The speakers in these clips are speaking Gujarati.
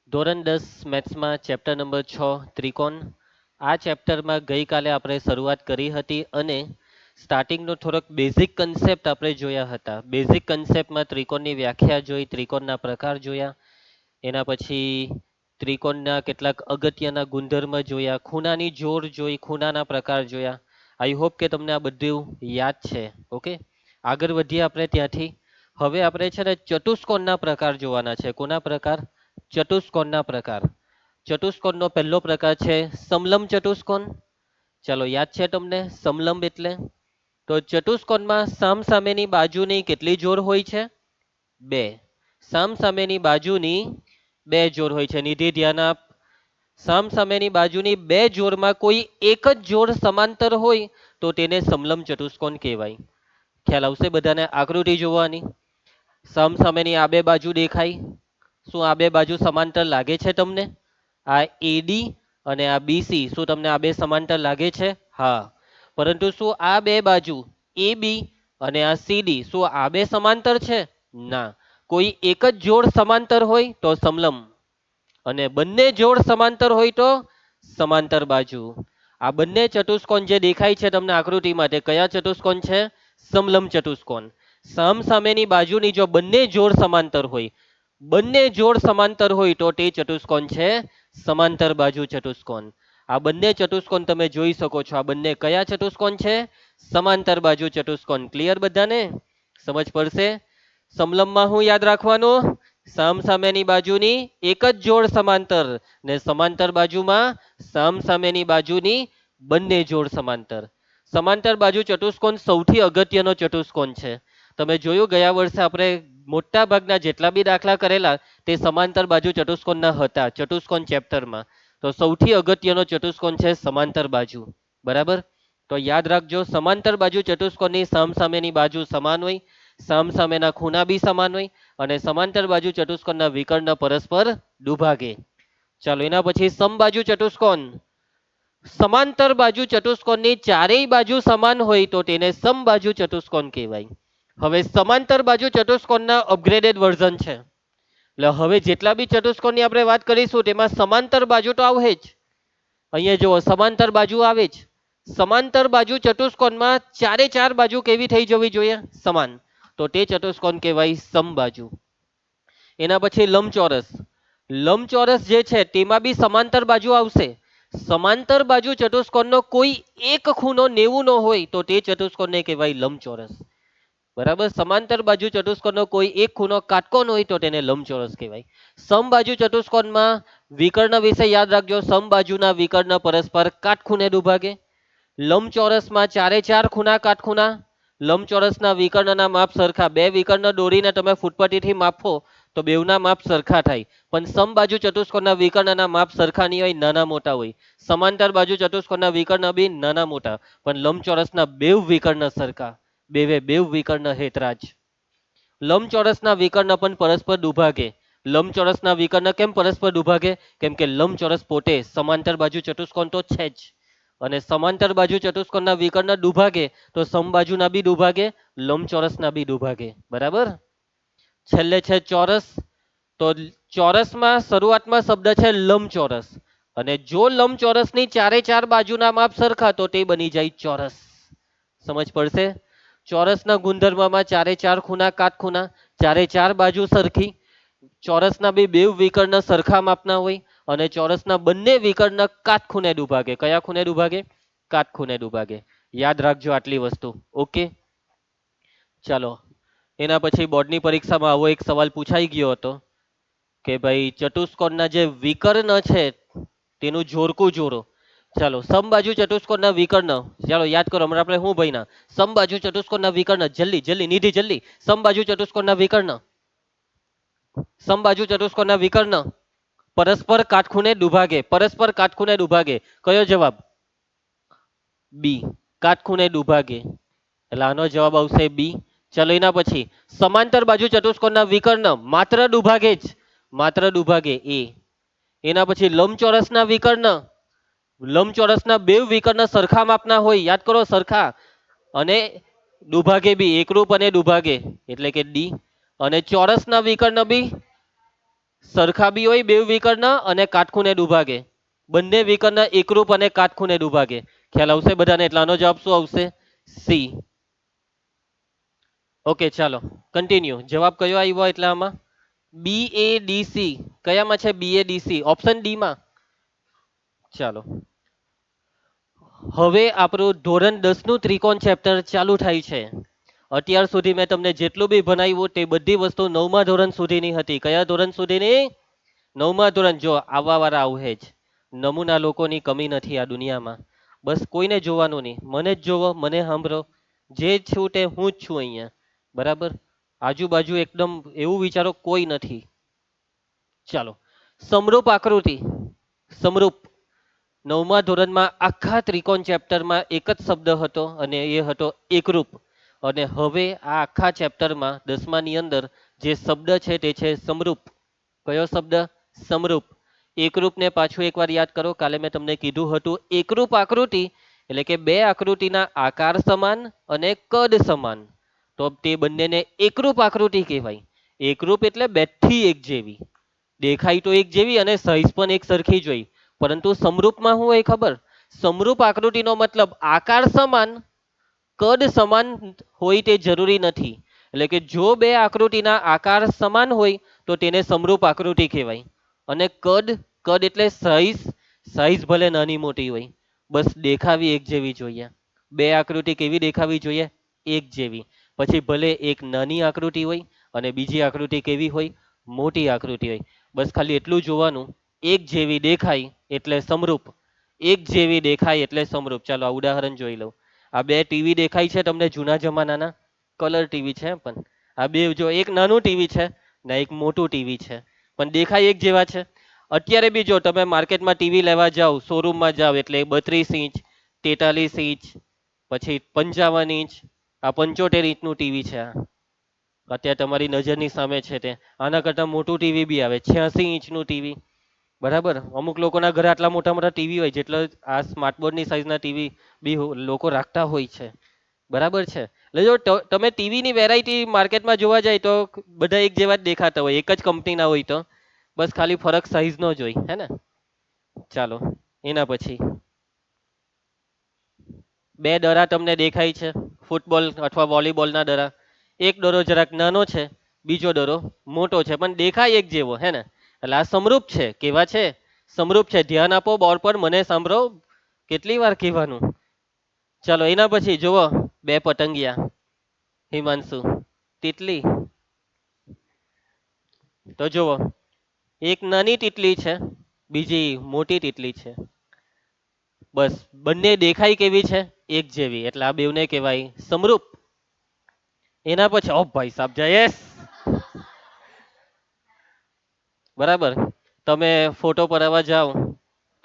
ધોરણ 10 મેથ્સમાં ચેપ્ટર નંબર 6 ત્રિકોણ. આ ચેપ્ટરમાં ગઈકાલે આપણે શરૂઆત કરી હતી અને સ્ટાર્ટિંગનો થોડોક બેઝિક કન્સેપ્ટ આપણે જોયા હતા. બેઝિક કન્સેપ્ટમાં ત્રિકોણની વ્યાખ્યા જોઈ, ત્રિકોણના પ્રકાર જોયા, એના પછી ત્રિકોણના કેટલાક અગત્યના ગુણધર્મ જોયા, ખૂણાની જોડ જોઈ, ખૂણાના પ્રકાર જોયા. આઈ હોપ કે તમને આ બધું યાદ છે. ઓકે, આગળ વધીએ આપણે ત્યાંથી. હવે આપણે છે ને ચતુષ્કોણના પ્રકાર જોવાના છે. કોના પ્રકાર? ચતુષ્કોણના પ્રકાર. ચતુષ્કોણનો પહેલો પ્રકાર છે સમલંબ ચતુષ્કોણ. ચાલો, યાદ છે તમને સમલંબ એટલે? તો ચતુષ્કોણમાં સામસામેની બાજુની કેટલી જોડ હોય છે? બે. સામસામેની બાજુની બે જોડ હોય છે. નિધિ ધ્યાન આપ. સામસામેની બાજુની બે જોડમાં કોઈ એક જ જોડ સમાંતર હોય તો તેને સમલંબ ચતુષ્કોણ કહેવાય. ખ્યાલ આવશે બધાને? આકૃતિ જોવાની. સામસામેની આ બે બાજુ દેખાય. શું આ બે બાજુ સમાંતર લાગે છે તમને? આ એડી અને આ બીસી, શું તમને આ બે સમાંતર લાગે છે? હા. પરંતુ શું આ બે બાજુ એ બી અને આ સીડી, શું આ બે સમાંતર છે? ના. કોઈ એક જ જોડ સમાંતર હોય તો સમલંબ, અને બંને જોડ સમાંતર હોય તો સમાંતર બાજુ. આ બંને ચતુષ્કોણ જે દેખાય છે તમને આકૃતિમાં, તે કયા ચતુષ્કોણ છે? સમલંબ ચતુષ્કોણ. સામસામેની બાજુની જો બંને જોડ સમાંતર હોય, બંને જોડ સમાંતર હોય તો તે ચતુષ્કોણ છે સમાંતર બાજુ ચતુષ્કોણ. આ બંને ચતુષ્કોણ તમે જોઈ શકો છો. આ બંને કયા ચતુષ્કોણ છે? સમાંતર બાજુ ચતુષ્કોણ. ક્લિયર બધાને? સમજ પડશે? સમલંબમાં હું યાદ રાખવાનું? સામસામેની બાજુની એક જ જોડ સમાંતર, ને સમાંતર બાજુમાં સામસામેની બાજુની બંને જોડ સમાંતર. સમાંતર બાજુ ચતુષ્કોણ સૌથી અગત્યનો ચતુષ્કોણ છે. તમે જોયું ગયા વર્ષે આપણે મોટા ભાગના જેટલા બી દાખલા કરેલા તે સમાંતર બાજુ ચતુષ્કોણના હતા ચતુષ્કોણ ચેપ્ટરમાં. તો સૌથી અગત્યનો ચતુષ્કોણ છે સમાંતર બાજુ. બરાબર? તો યાદ રાખજો, સમાંતર બાજુ ચતુષ્કોણની સામસામેની બાજુ સમાન હોય, સામસામેના ખૂણા બી સમાન હોય, અને સમાંતર બાજુ ચતુષ્કોણના વિકર્ણ પરસ્પર દુભાગે. ચાલો, એના પછી સમબાજુ ચતુષ્કોણ. સમાંતર બાજુ ચતુષ્કોણની ચારેય બાજુ સમાન હોય તો તેને સમબાજુ ચતુષ્કોણ કહેવાય. હવે સમાંતર બાજુ ચતુષ્કોણના અપગ્રેડેડ વર્ઝન છે. એટલે હવે જેટલા બી ચતુષ્કોણની આપણે વાત કરીશું તેમાં સમાંતર બાજુ તો આવે જ. અહીંયા જુઓ, સમાંતર બાજુ આવે જ. સમાંતર બાજુ ચતુષ્કોણમાં ચારે ચાર બાજુ કેવી થઈ જવી જોઈએ? સમાન. તો તે ચતુષ્કોણ કહેવાય સમબાજુ. એના પછી લંબચોરસ. લંબચોરસ જે છે તેમાં બી સમાંતર બાજુ આવશે. સમાંતર બાજુ ચતુષ્કોણનો કોઈ એક ખૂણો 90 નો હોય તો તે ચતુષ્કોણને કહેવાય લંબચોરસ. બરાબર? સમાંતર બાજુ ચતુષ્કોણનો કોઈ એક ખૂણો કાટકોણ હોય તો તેને લંબચોરસ કહેવાય. સમબાજુ ચતુષ્કોણમાં વિકર્ણ વિશે યાદ રાખજો. સમબાજુના વિકર્ણ પરસ્પર કાટખૂણે દુભાગે. લંબચોરસમાં ચારે ચાર ખૂણા કાટખૂણા. લંબચોરસના વિકર્ણના માપ સરખા. બે વિકર્ણ દોરીને તમે ફૂટપટ્ટીથી માપો તો બેવના માપ સરખા થાય. પણ સમબાજુ ચતુષ્કોણના વિકર્ણના માપ સરખા નહીં હોય, નાના મોટા હોય. સમાંતર બાજુ ચતુષ્કોણના વિકર્ણ બી નાના મોટા, પણ લંબચોરસના બેવ વિકર્ણ સરખા. બેવ વિકર્ણ હેતરાજ. લંબચોરસના વિકર્ણ પણ પરસ્પર દુભાગે. લંબચોરસના વિકર્ણ કેમ પરસ્પર દુભાગે? કેમ કે લંબચોરસ પોતે સમાંતર બાજુ ચતુષ્કોણ તો છે જ, અને સમાંતર બાજુ ચતુષ્કોણના વિકર્ણ દુભાગે તો સમબાજુના બી દુભાગે, લંબચોરસના બી દુભાગે. બરાબર? છેલ્લે છે ચોરસ. તો ચોરસમાં શરૂઆતમાં શબ્દ છે લંબચોરસ, અને જો લંબચોરસની ચારે ચાર બાજુના માપ સરખા તો તે બની જાય ચોરસ. સમજ પડશે? ચોરસના ગુણધર્મમાં ચારે ચાર ખૂણા કાટખૂણા, ચારે ચાર બાજુ સરખી. ચોરસના બી બેવ વિકર્ણ સરખા માપના હોય, અને ચોરસના બંને વિકર્ણ કાટખૂણે દુભાગે. કયા ખૂણે દુભાગે? કાટખૂણે દુભાગે. યાદ રાખજો આટલી વસ્તુ. ઓકે, ચાલો. એના પછી બોર્ડની પરીક્ષામાં આવો એક સવાલ પૂછાઈ ગયો હતો કે ભાઈ ચતુષ્કોણના જે વિકર્ણ છે તેનું જોડકું જોડો. ચાલો, સમબાજુ ચતુષ્કોણના વિકર્ણ. ચાલો યાદ કરો, હમણાં આપણે શું ભણ્યા? સમબાજુ ચતુષ્કોણના વિકર્ણ. જલ્દી જલ્દી નિધિ જલ્દી. સમબાજુ ચતુષ્કોણના વિકર્ણ. સમબાજુ ચતુષ્કોણના વિકર્ણ પરસ્પર કાટખૂણે દુભાગે. પરસ્પર કાટખૂણે દુભાગે. કયો જવાબ? બી, કાટખૂણે દુભાગે. એટલે આનો જવાબ આવશે બી. ચલો, એના પછી સમાંતર બાજુ ચતુષ્કોણના વિકર્ણ માત્ર દુભાગે જ. માત્ર દુભાગે, એ. એના પછી લંબચોરસના વિકર્ણ. લંબચોરસના બે વિકર્ણ સરખા માપના હોય. યાદ કરો, સરખા. અને દુભાગે બી, એકરૂપ અને દુભાગે, એટલે કે ડી. અને ચોરસના વિકર્ણ બી સરખા બી હોય બે વિકર્ણ અને કાટખૂણે દુભાગે, બંને વિકર્ણ એકરૂપ અને કાટખૂણે દુભાગે. ખ્યાલ આવશે બધાને? એટલે આનો જવાબ શું આવશે? સી. ઓકે ચાલો કન્ટિન્યુ. જવાબ કયો આવ્યો એટલે આમાં? બી એ ડી સી. કયામાં છે B A D C? Option D માં. ચાલો હવે આપણું ધોરણ 10 નું ત્રિકોણ ચેપ્ટર ચાલુ થાય છે. અત્યાર સુધી મેં તમને જેટલું બી ભણાવ્યું તે બધી વસ્તુ 9મા ધોરણ સુધીની હતી. કયા ધોરણ સુધીની? 9મા ધોરણ. જો આવવા વાળા આવું જ નમૂના લોકોની કમી નથી આ દુનિયામાં. બસ કોઈને જોવાનું નહીં, મને જ જોવો, મને સાંભળો. જે છું તે હું જ છું અહીંયા. બરાબર? આજુબાજુ એકદમ એવું વિચારો કોઈ નથી. ચાલો સમરૂપ આકૃતિ. સમરૂપ 9મા ધોરણમાં આખા ત્રિકોણ ચેપ્ટરમાં એક જ શબ્દ હતો અને એ હતો એકરૂપ. અને હવે આ આખા ચેપ્ટરમાં 10માની અંદર જે શબ્દ છે તે છે સમરૂપ. કયો શબ્દ? સમરૂપ. એકરૂપને પાછું એકવાર યાદ કરો. કાલે મેં તમને કીધું હતું એકરૂપ આકૃતિ એટલે કે બે આકૃતિના આકાર સમાન અને કદ સમાન, તો તે બંનેને એકરૂપ આકૃતિ કહેવાય. એકરૂપ એટલે બેઠી એક જેવી, દેખાય તો એક જેવી અને સાઈઝ પણ એક સરખી જ હોય. પરંતુ સમરૂપમાં શું હોય ખબર? સમરૂપ આકૃતિનો મતલબ આકાર સમાન, કદ સમાન હોય તે જરૂરી નથી. એટલે કે જો બે આકૃતિના આકાર સમાન હોય તો તેને સમરૂપ આકૃતિ કહેવાય. અને કદ, કદ એટલે સાઈઝ, સાઈઝ ભલે નાની મોટી હોય, બસ દેખાવી એક જેવી જોઈએ. બે આકૃતિ કેવી દેખાવી જોઈએ? એક જેવી. પછી ભલે એક નાની આકૃતિ હોય અને બીજી આકૃતિ કેવી હોય? મોટી આકૃતિ હોય. બસ ખાલી એટલું જોવાનું, એક જેવી દેખાય એટલે સમરૂપ. એક જેવી દેખાય એટલે સમરૂપ. ચાલો આ ઉદાહરણ જોઈ લઉં. આ બે ટીવી દેખાય છે તમને જૂના જમાનાના, કલર ટીવી છે. પણ આ બે જો એક નાનું ટીવી છે ને એક મોટું ટીવી છે, પણ દેખાય એક જેવા છે. અત્યારે બી જો તમે માર્કેટમાં ટીવી લેવા જાઓ, શોરૂમમાં જાઓ, એટલે 32 ઇંચ, 43 ઇંચ, પછી 55 ઇંચ, આ 75 ઇંચનું ટીવી છે. આ અત્યારે તમારી નજરની સામે છે તે. આના કરતાં મોટું ટીવી બી આવે, 86 ઇંચનું ટીવી. બરાબર? અમુક લોકોના ઘરે આટલા મોટા મોટા ટીવી હોય, જેટલો આ સ્માર્ટ બોર્ડની સાઈઝના ટીવી બી લોકો રાખતા હોય છે. બરાબર છે? એટલે જો તમે ટીવીની વેરાયટી માર્કેટમાં જોવા જાય તો બધા એક જેવા જ દેખાતા હોય, એક જ કંપનીના હોય. તો બસ ખાલી ફરક સાઈઝનો જ હોય, હે ને? ચાલો એના પછી બે દડા તમને દેખાય છે, ફૂટબોલ અથવા વોલીબોલના દડા. એક દડો જરાક નાનો છે, બીજો દડો મોટો છે, પણ દેખાય એક જેવો, હે ને? એટલે આ સમરૂપ છે. કેવા છે? સમરૂપ છે. ધ્યાન આપો બોર્ડ પર, મને સાંભળો, કેટલી વાર કહેવાનું. ચાલો એના પછી જુઓ બે પતંગિયા. હિમાંશુ, તિતલી. તો જુઓ એક નાની તિતલી છે, બીજી મોટી તિતલી છે. બસ બંને દેખાય કેવી છે? એક જેવી. એટલે આ બેવને કહેવાય સમરૂપ. એના પછી ઓ ભાઈ સાહેબ જયેશ, બરાબર. તમે ફોટો પડાવવા જાઓ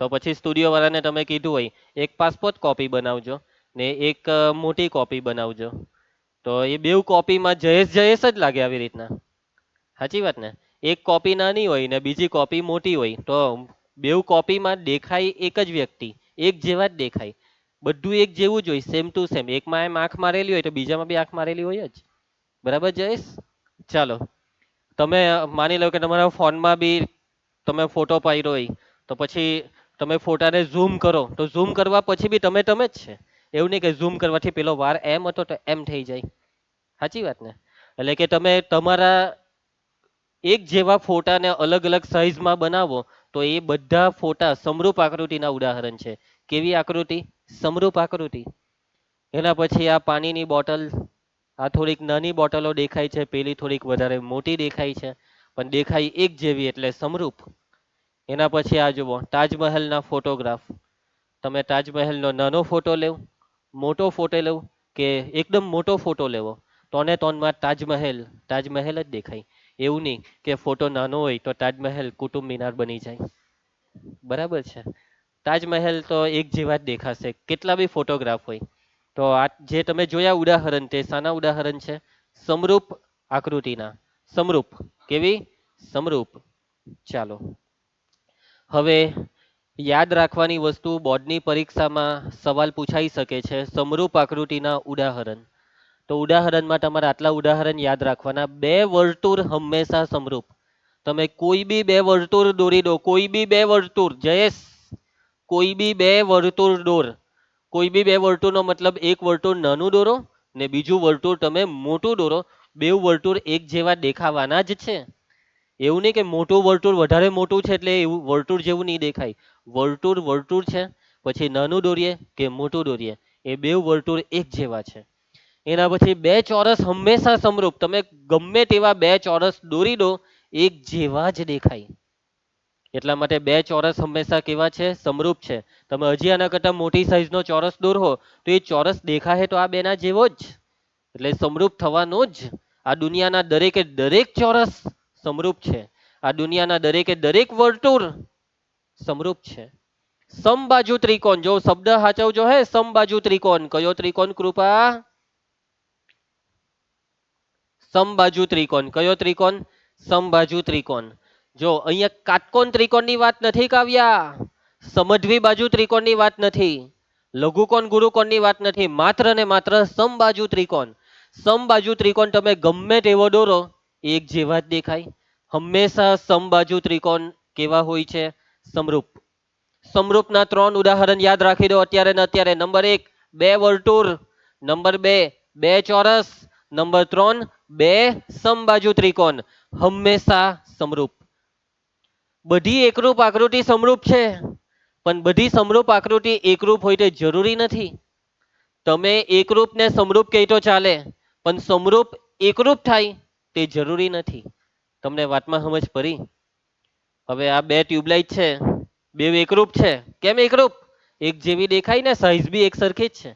તો પછી સ્ટુડિયો વાળાને તમે કીધું હોય એક પાસપોર્ટ કોપી બનાવજો ને એક મોટી કોપી બનાવજો, તો એ બેવ કોપીમાં જયેશ જયેશ જ લાગે આવી રીતના. સાચી વાત ને? એક કોપી નાની હોય ને બીજી કોપી મોટી હોય, તો બેવ કોપીમાં દેખાય એક જ વ્યક્તિ, એક જેવા જ દેખાય. બધું એક જેવું જ હોય, સેમ ટુ સેમ. એકમાં એમ આંખ મારેલી હોય તો બીજામાં બી આંખ મારેલી હોય જ. બરાબર જયેશ? ચાલો તમે માની લો કે તમારા ફોનમાં બી તમે ફોટો પાડ્યો હોય, તો પછી તમે ફોટાને ઝૂમ કરો તો ઝૂમ કરવા પછી બી તમે તમે જ છે. એવું નહીં કે ઝૂમ કરવાથી પેલો વાર એમ હતો તો એમ થઈ જાય. સાચી વાત ને? એટલે કે તમે તમારા એક જેવા ફોટાને અલગ અલગ સાઈઝમાં બનાવો તો એ બધા ફોટા સમરૂપ આકૃતિના ઉદાહરણ છે. કેવી આકૃતિ? સમરૂપ આકૃતિ. એના પછી આ પાણીની બોટલ, આ થોડીક નાની બોટલો દેખાય છે, પેલી થોડીક વધારે મોટી દેખાય છે, પણ દેખાય એક જેવી એટલે સમરૂપ. એના પછી આ જુઓ તાજમહેલના ફોટોગ્રાફ. તમે તાજમહેલનો નાનો ફોટો લેવ, મોટો ફોટો લેવ, કે એકદમ મોટો ફોટો લેવો, તોને તોનમાં તાજમહેલ તાજમહેલ જ દેખાય. એવું નહીં કે ફોટો નાનો હોય તો તાજમહેલ કુતુબ મિનાર બની જાય. બરાબર છે? તાજમહેલ તો એક જેવા જ દેખાશે કેટલા બી ફોટોગ્રાફ હોય. તો આ જે તમે જોયા ઉદાહરણ તે શાના ઉદાહરણ છે? સમરૂપ આકૃતિના. સમરૂપ. કેવી? સમરૂપ. ચાલો હવે યાદ રાખવાની વસ્તુ, બોર્ડની પરીક્ષામાં સવાલ પૂછાઈ શકે છે સમરૂપ આકૃતિના ઉદાહરણ. તો ઉદાહરણમાં તમારે આટલા ઉદાહરણ યાદ રાખવાના. બે વર્તુળ હંમેશા સમરૂપ. તમે કોઈ બી બે વર્તુળ દોરી દો, કોઈ બી બે વર્તુળ, જયેશ, કોઈ બી બે વર્તુળ દોર. કોઈ બી બે વર્તુળનો મતલબ એક વર્તુળ નાનું દોરો ને બીજું વર્તુળ તમે મોટું દોરો. બેવ વર્તુળ એક જેવા દેખાવાના જ છે. એવું નહીં કે મોટું વર્તુળ વધારે મોટું છે એટલે એવું વર્તુળ જેવું નહીં દેખાય. વર્તુળ વર્તુળ છે, પછી નાનું દોરીએ કે મોટું દોરીએ એ બેવ વર્તુળ એક જેવા છે. એના પછી બે ચોરસ હંમેશા સમરૂપ, તમે ગમે તેવા બે ચોરસ દોરી દો એક જેવા જ દેખાય. એટલા માટે બે ચોરસ હંમેશા કેવા છે? સમરૂપ છે. તમે હજી આના કરતા મોટી સાઈઝનો ચોરસ દોરો તો એ ચોરસ દેખાશે તો આ બેના જેવો જ, એટલે સમરૂપ થવાનો જ. આ દુનિયાના દરેકે દરેક ચોરસ સમરૂપ છે. આ દુનિયાના દરેકે દરેક વર્તુળ સમરૂપ છે. સમબાજુ ત્રિકોણ, જો શબ્દ સાચવજો હે, સમબાજુ ત્રિકોણ. કયો ત્રિકોણ કૃપા? સમબાજુ ત્રિકોણ. કયો ત્રિકોણ? સમબાજુ ત્રિકોણ. જો અહીંયા કાટકોણ ત્રિકોણની વાત નથી કાવ્યા, સમજવી બાજુ ત્રિકોણની વાત નથી, લઘુકોણ ગુરુકોણની વાત નથી, માત્ર ને માત્ર સમબાજુ ત્રિકોણ. સમબાજુ ત્રિકોણ તમે ગમે તેવો દોરો એક જેવા જ દેખાય. હંમેશા સમબાજુ ત્રિકોણ કેવા હોય છે? સમરૂપ. સમરૂપના ત્રણ ઉદાહરણ યાદ રાખી દો અત્યારે ને અત્યારે. નંબર 1 બે વર્તુળ, નંબર 2 બે ચોરસ, નંબર 3 બે સમબાજુ ત્રિકોણ. હંમેશા સમરૂપ. બધી એકરૂપ આકૃતિ સમરૂપ છે, પણ બધી સમરૂપ આકૃતિ એકરૂપ હોય તે જરૂરી નથી. તમે એકરૂપ ને સમરૂપ કહી તો ચાલે, પણ સમરૂપ એકરૂપ થાય તે જરૂરી નથી. તમને વાતમાં સમજ પડી? હવે આ બે ટ્યુબલાઇટ છે, બે એકરૂપ છે. કેમ એકરૂપ? એક જેવી દેખાય ને, સાઈઝ બી એક સરખી જ છે.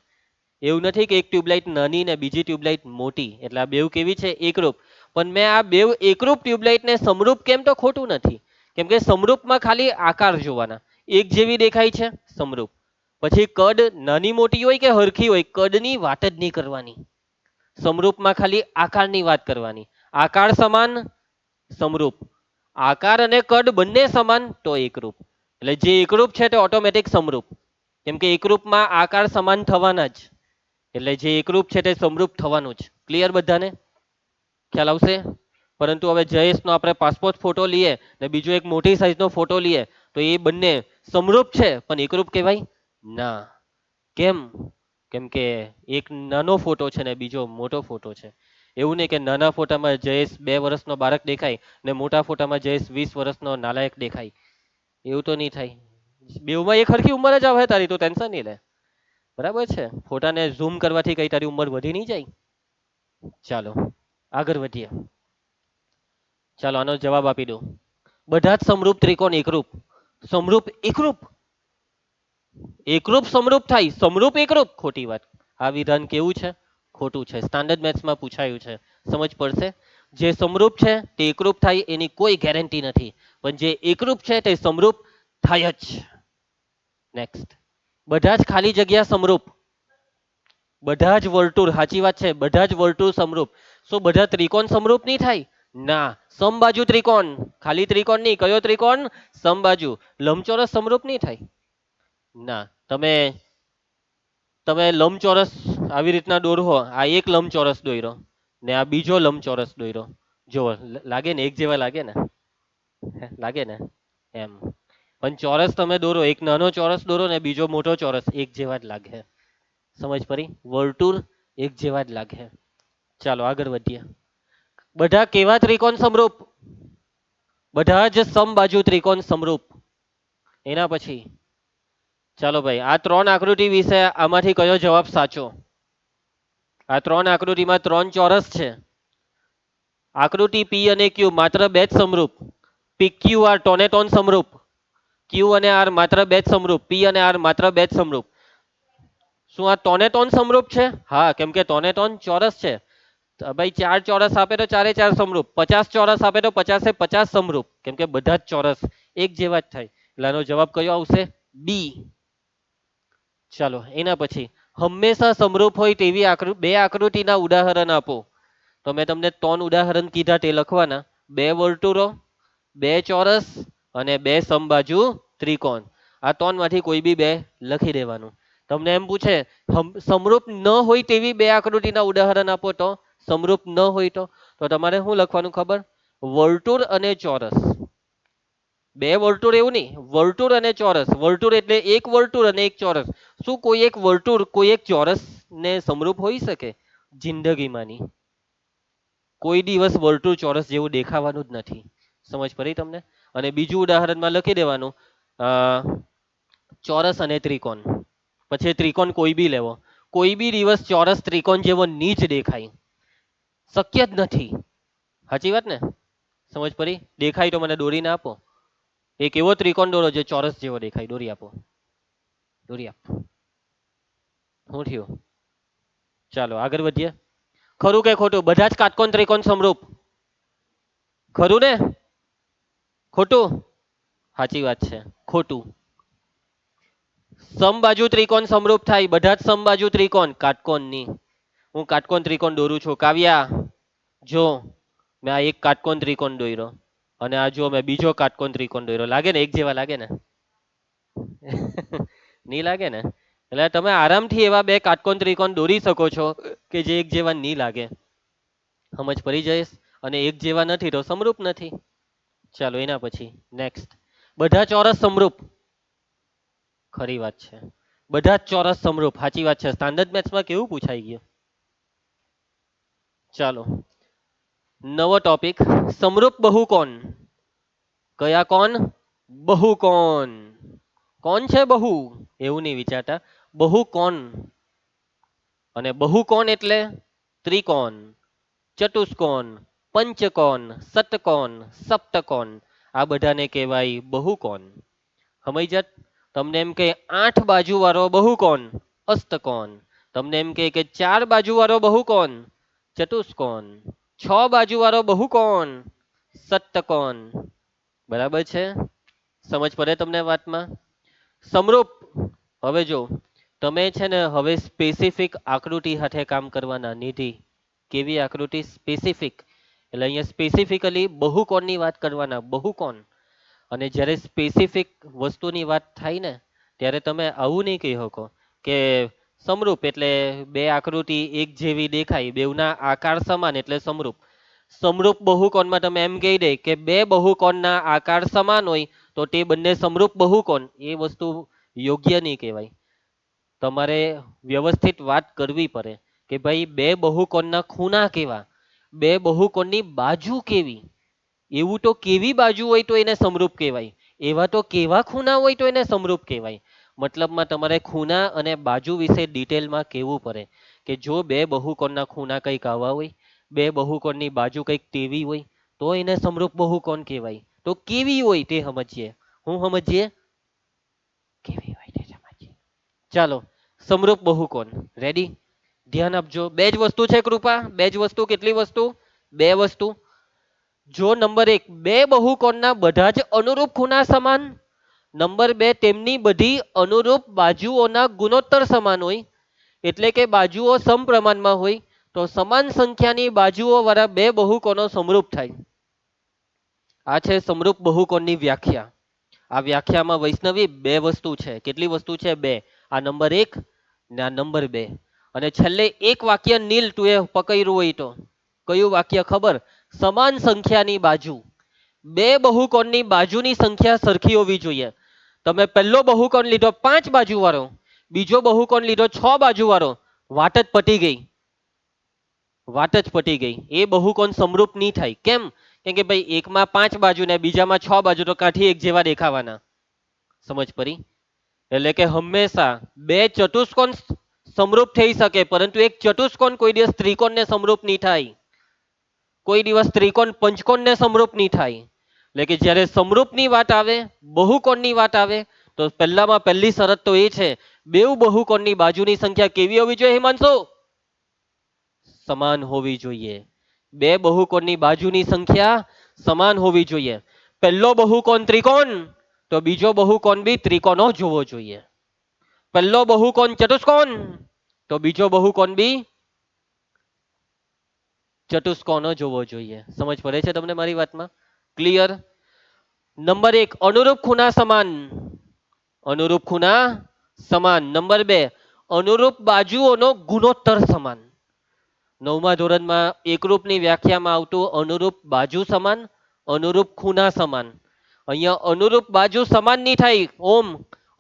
એવું નથી કે એક ટ્યુબલાઇટ નાની ને બીજી ટ્યુબલાઇટ મોટી, એટલે આ બેવ કેવી છે? એકરૂપ. પણ મેં આ બેવ એકરૂપ ટ્યુબલાઇટને સમરૂપ કેમ તો ખોટું નથી, કેમ કે સમરૂપમાં ખાલી આકાર જોવાના. એક જેવી દેખાય છે, સમરૂપ. પછી કદ નાની મોટી હોય કે હરખી હોય, કદની વાત જ નહીં કરવાની. સમરૂપમાં ખાલી આકારની વાત કરવાની. આકાર સમાન, સમરૂપ. આકાર અને કદ બંને સમાન તો એકરૂપ. એટલે જે એકરૂપ છે તે ઓટોમેટિક સમરૂપ, કેમ કે એકરૂપમાં આકાર સમાન થવાના જ, એટલે જે એકરૂપ છે તે સમરૂપ થવાનું જ. ક્લિયર બધાને? ખ્યાલ આવશે? પરંતુ હવે જયેશનો આપણે પાસપોર્ટ ફોટો લઈએ ને બીજો એક મોટી સાઈઝનો ફોટો લઈએ તો એ બંને સમરૂપ છે પણ એકરૂપ કહેવાય ના. કેમ? કેમ કે એક નાનો ફોટો છે ને બીજો મોટો ફોટો છે. એવું નહીં કે નાના ફોટામાં જયેશ 2 વર્ષનો બાળક દેખાય ને મોટા ફોટામાં જયેશ 20 વર્ષનો નાલાયક દેખાય. એવું તો નહીં થાય. બેવમાં એક સરખી ઉંમર જ આવે તારી, તો ટેન્શન નહીં લે. બરાબર છે? ફોટાને ઝૂમ કરવાથી કઈ તારી ઉંમર વધી નહીં જાય. ચાલો આગળ વધીએ. ચાલો આનો જવાબ આપી દો. બધા જ સમરૂપ ત્રિકોણ એકરૂપ. સમરૂપ એકરૂપ, એકરૂપ સમરૂપ થાય, સમરૂપ એકરૂપ ખોટી વાત. આ વિધાન કેવું છે? ખોટું છે. સ્ટાન્ડર્ડ મેથ્સમાં પૂછાયું છે, સમજ પડશે. જે સમરૂપ છે તે એકરૂપ થાય એની કોઈ ગેરંટી નથી, પણ જે એકરૂપ છે તે સમરૂપ થાય જ. નેક્સ્ટ. બધા જ ખાલી જગ્યા સમરૂપ. બધા જ વર્તુળ, સાચી વાત છે, બધા જ વર્તુળ સમરૂપ. શું બધા ત્રિકોણ સમરૂપ નહીં થાય? ના. સમબાજુ ત્રિકોણ, ખાલી ત્રિકોણ નહીં. કયો ત્રિકોણ? સમબાજુ. લંબચોરસ સમરૂપ નહીં થાય. ના. તમે તમે લંબચોરસ આવી રીતના દોરો, આ એક લંબચોરસ દોર્યો ને આ બીજો લંબચોરસ દોર્યો, જો લાગે ને એક જેવા લાગે ને? લાગે ને? એમ. પણ ચોરસ તમે દોરો, એક નાનો ચોરસ દોરો ને બીજો મોટો ચોરસ, એક જેવા જ લાગે. સમજ પડી? વર્તુળ એક જેવા જ લાગે. ચાલો આગળ વધીએ. બધા કેવા ત્રિકોણ સમરૂપ? બધા જ સમબાજુ ત્રિકોણ સમરૂપ. એના પછી ચાલો ભાઈ, આ ત્રણ આકૃતિ વિશે આમાંથી કયો જવાબ સાચો? આ ત્રણ આકૃતિમાં ત્રણ ચોરસ છે. આકૃતિ પી અને ક્યુ માત્ર બે જ સમરૂપ. પી ક્યુ આર ટોને ટોન સમરૂપ. ક્યુ અને આર માત્ર બે જ સમરૂપ. પી અને આર માત્ર બે જ સમરૂપ. શું આ ટોને ટોન સમરૂપ છે? હા, કેમ કે ટોને ટોન ચોરસ છે. તો ભાઈ 4 ચોરસ આપે તો 4 સમરૂપ, 50 ચોરસ આપે તો 50 સમરૂપ, કેમ કે બધા જ ચોરસ એક જેવા જ થાય. એટલે આનો જવાબ કયો આવશે? બી. ચાલો એના પછી હંમેશા સમરૂપ હોય તેવી બે આકૃતિના ઉદાહરણ આપો. તો મેં તમને 3 ઉદાહરણ કીધા તે લખવાના. બે વર્તુળો, બે ચોરસ અને બે સમબાજુ ત્રિકોણ. આ 3 માંથી કોઈ બી બે લખી દેવાનું. તમને એમ પૂછે સમરૂપ ન હોય તેવી બે આકૃતિના ઉદાહરણ આપો, તો સમરૂપ ન હોય તો તમારે શું લખવાનું ખબર? વર્તુળ અને ચોરસ. બે વર્તુળ એવું નહીં, વર્તુળ અને ચોરસ. વર્તુળ એટલે એક વર્તુળ અને એક ચોરસ. શું કોઈ એક વર્તુળ કોઈ એક ચોરસ ને સમરૂપ હોઈ શકે? જિંદગીમાંની કોઈ દિવસ વર્તુળ ચોરસ જેવું દેખાવાનું જ નથી. સમજ પડી તમને? અને બીજું ઉદાહરણમાં લખી દેવાનું અ, ચોરસ અને ત્રિકોણ. પછી ત્રિકોણ કોઈ બી લેવો, કોઈ બી દિવસ ચોરસ ત્રિકોણ જેવો નીચ દેખાય, શક્ય જ નથી. સાચી વાત ને? સમજ પડી? દેખાય તો મને દોરીને આપો. એક એવો ત્રિકોણ દોરો જે ચોરસ જેવો દેખાય, દોરી આપો. દોરી આપ. શું થયું? ચાલો આગળ વધીએ. ખરું કે ખોટું? બધા જ કાટકોણ ત્રિકોણ સમરૂપ? ખરું ને? ખોટું? સાચી વાત છે. ખોટું. સમબાજુ ત્રિકોણ સમરૂપ થાય, બધા જ સમબાજુ ત્રિકોણ કાટકોણની. હું કાટકોણ ત્રિકોણ દોરું છું. કાવ્યા જો, મેં આ એક કાટકોણ ત્રિકોણ દોર્યો અને આ જો મેં બીજો કાટકોણ ત્રિકોણ દોર્યો. લાગે ને એક જેવા લાગે ને? નહીં લાગે ને? એટલે તમે આરામથી એવા બે કાટકોણ ત્રિકોણ દોરી શકો છો કે જે એક જેવા નહીં લાગે. સમજ પડી જઈશ. અને એક જેવા નથી તો સમરૂપ નથી. ચાલો એના પછી નેક્સ્ટ. બધા ચોરસ સમરૂપ? ખરી વાત છે. બધા જ ચોરસ સમરૂપ. સાચી વાત છે. સ્ટાન્ડર્ડ મેથ્સમાં કેવું પૂછાઈ ગયું. ચાલો નવો ટોપિક. સમરૂપ બહુકોણ. કયા કોણ? બહુકોણ. કોણ છે બહુ એવું નહીં વિચારતા, બહુકોણ. અને બહુકોણ એટલે ત્રિકોણ, ચતુષ્કોણ, પંચકોણ, શતકોણ, સપ્તકોણ. આ બધાને કહેવાય બહુકોણ. સમજ્યા? તમને એમ કે 8 બાજુ વાળો બહુકોણ અષ્ટકોણ. તમને એમ કે 4 બાજુ વાળો બહુકોણ ચતુષ્કોણ. 6 બાજુ વાળો બહુકોણ સપ્તકોણ. બરાબર છે? સમજ પડે તમને વાતમાં? સમરૂપ. હવે જો, તમે છે ને હવે સ્પેસિફિક આકૃતિ સાથે કામ કરવાના. નિધિ, કેવી આકૃતિ? સ્પેસિફિક. એટલે અહીંયા સ્પેસિફિકલી બહુકોણની વાત કરવાના. બહુકોણ. અને જ્યારે સ્પેસિફિક વસ્તુની વાત થાય ને ત્યારે તમે આવું નહીં કહી શકો કે સમરૂપ એટલે બે આકૃતિ એક જેવી દેખાય, બેવના આકાર સમાન એટલે સમરૂપ. સમરૂપ બહુકોણમાં તમે એમ કહી દે કે બે બહુકોણના આકાર સમાન હોય તો તે બંને સમરૂપ બહુકોણ. એ વસ્તુ યોગ્ય નહીં કહેવાય. તમારે વ્યવસ્થિત વાત કરવી પડે કે ભાઈ બે બહુકોણના ખૂણા કેવા, બે બહુકોણની બાજુ કેવી. એવું તો કેવી બાજુ હોય તો એને સમરૂપ કહેવાય, એવા તો કેવા ખૂણા હોય તો એને સમરૂપ કહેવાય. મતલબમાં તમારે ખૂણા અને બાજુ વિશે ડિટેલમાં કહેવું પડે કે જો બે બહુકોણના ખૂણા કંઈક આવા હોય, બે બહુકોણની બાજુ કંઈક તેવી હોય તો એને સમરૂપ બહુકોણ કહેવાય. તો કેવી હોય તે સમજીએ. હું સમજીએ? કેવી હોય તે સમજીએ. ચાલો સમરૂપ બહુકોણ રેડી. ધ્યાન આપજો. બે જ વસ્તુ છે કૃપા, બે જ વસ્તુ. કેટલી વસ્તુ? બે વસ્તુ. જો નંબર એક, બે બહુકોણના બધા જ અનુરૂપ ખૂણા સમાન. નંબર બે, તેમની બધી અનુરૂપ બાજુઓના ગુણોત્તર સમાન હોય. એટલે કે બાજુઓ સમપ્રમાણમાં હોય તો સમાન સંખ્યાની બાજુઓ વાળા બે બહુકોણો સમરૂપ થાય. આ છે સમરૂપ બહુકોણની વ્યાખ્યા. આ વ્યાખ્યામાં વૈષ્ણવી બે વસ્તુ છે. કેટલી વસ્તુ છે? બે. આ નંબર એક ને આ નંબર બે. અને છેલ્લે એક વાક્ય નીલ તું એ પકડ્યું હોય તો કયું વાક્ય ખબર? સમાન સંખ્યાની બાજુ. બે બહુકોણની બાજુની સંખ્યા સરખી હોવી જોઈએ. તમે પહેલો બહુકોણ લીધો 5 બાજુ વાળો, બીજો બહુકોણ લીધો 6 બાજુ વાળો, વાત જ પતી ગઈ. વાત જ પતી ગઈ. એ બહુકોણ સમરૂપ નહીં થાય. કેમ? કેમ કે ભાઈ એકમાં 5 બાજુ ને બીજામાં 6 બાજુ તો કાંઠી એક જેવા દેખાવાના. સમજ પડી? એટલે કે હંમેશા બે ચતુષ્કોણ સમરૂપ થઈ શકે પરંતુ એક ચતુષ્કોણ કોઈ દિવસ ત્રિકોણને સમરૂપ નહીં થાય. કોઈ દિવસ ત્રિકોણ પંચકોણને સમરૂપ નહીં થાય. એટલે કે જ્યારે સમરૂપની વાત આવે, બહુકોણની વાત આવે તો પહેલામાં પહેલી શરત તો એ છે બેઉ બહુકોણની બાજુની સંખ્યા કેવી હોવી જોઈએ હિમાંશુ? સમાન હોવી જોઈએ. બે બહુકોણની બાજુની સંખ્યા સમાન હોવી જોઈએ. પહેલો બહુકોણ ત્રિકોણ તો બીજો બહુકોણ બી ત્રિકોણો જોવો જોઈએ. પહેલો બહુકોણ ચતુષ્કોણ તો બીજો બહુકોણ બી ચતુષ્કોણો જોવો જોઈએ. સમજ પડે છે તમને મારી વાતમાં? ક્લિયર? નંબર એક, અનુરૂપ ખૂણા સમાન. અનુરૂપ ખૂણા સમાન. નંબર બે, અનુરૂપ બાજુઓનો ગુણોત્તર સમાન. 9મા ધોરણમાં એકરૂપની વ્યાખ્યામાં આવતું અનુરૂપ બાજુ સમાન, અનુરૂપ ખૂણા સમાન. અહીંયા અનુરૂપ બાજુ સમાન નહીં થાય ઓમ,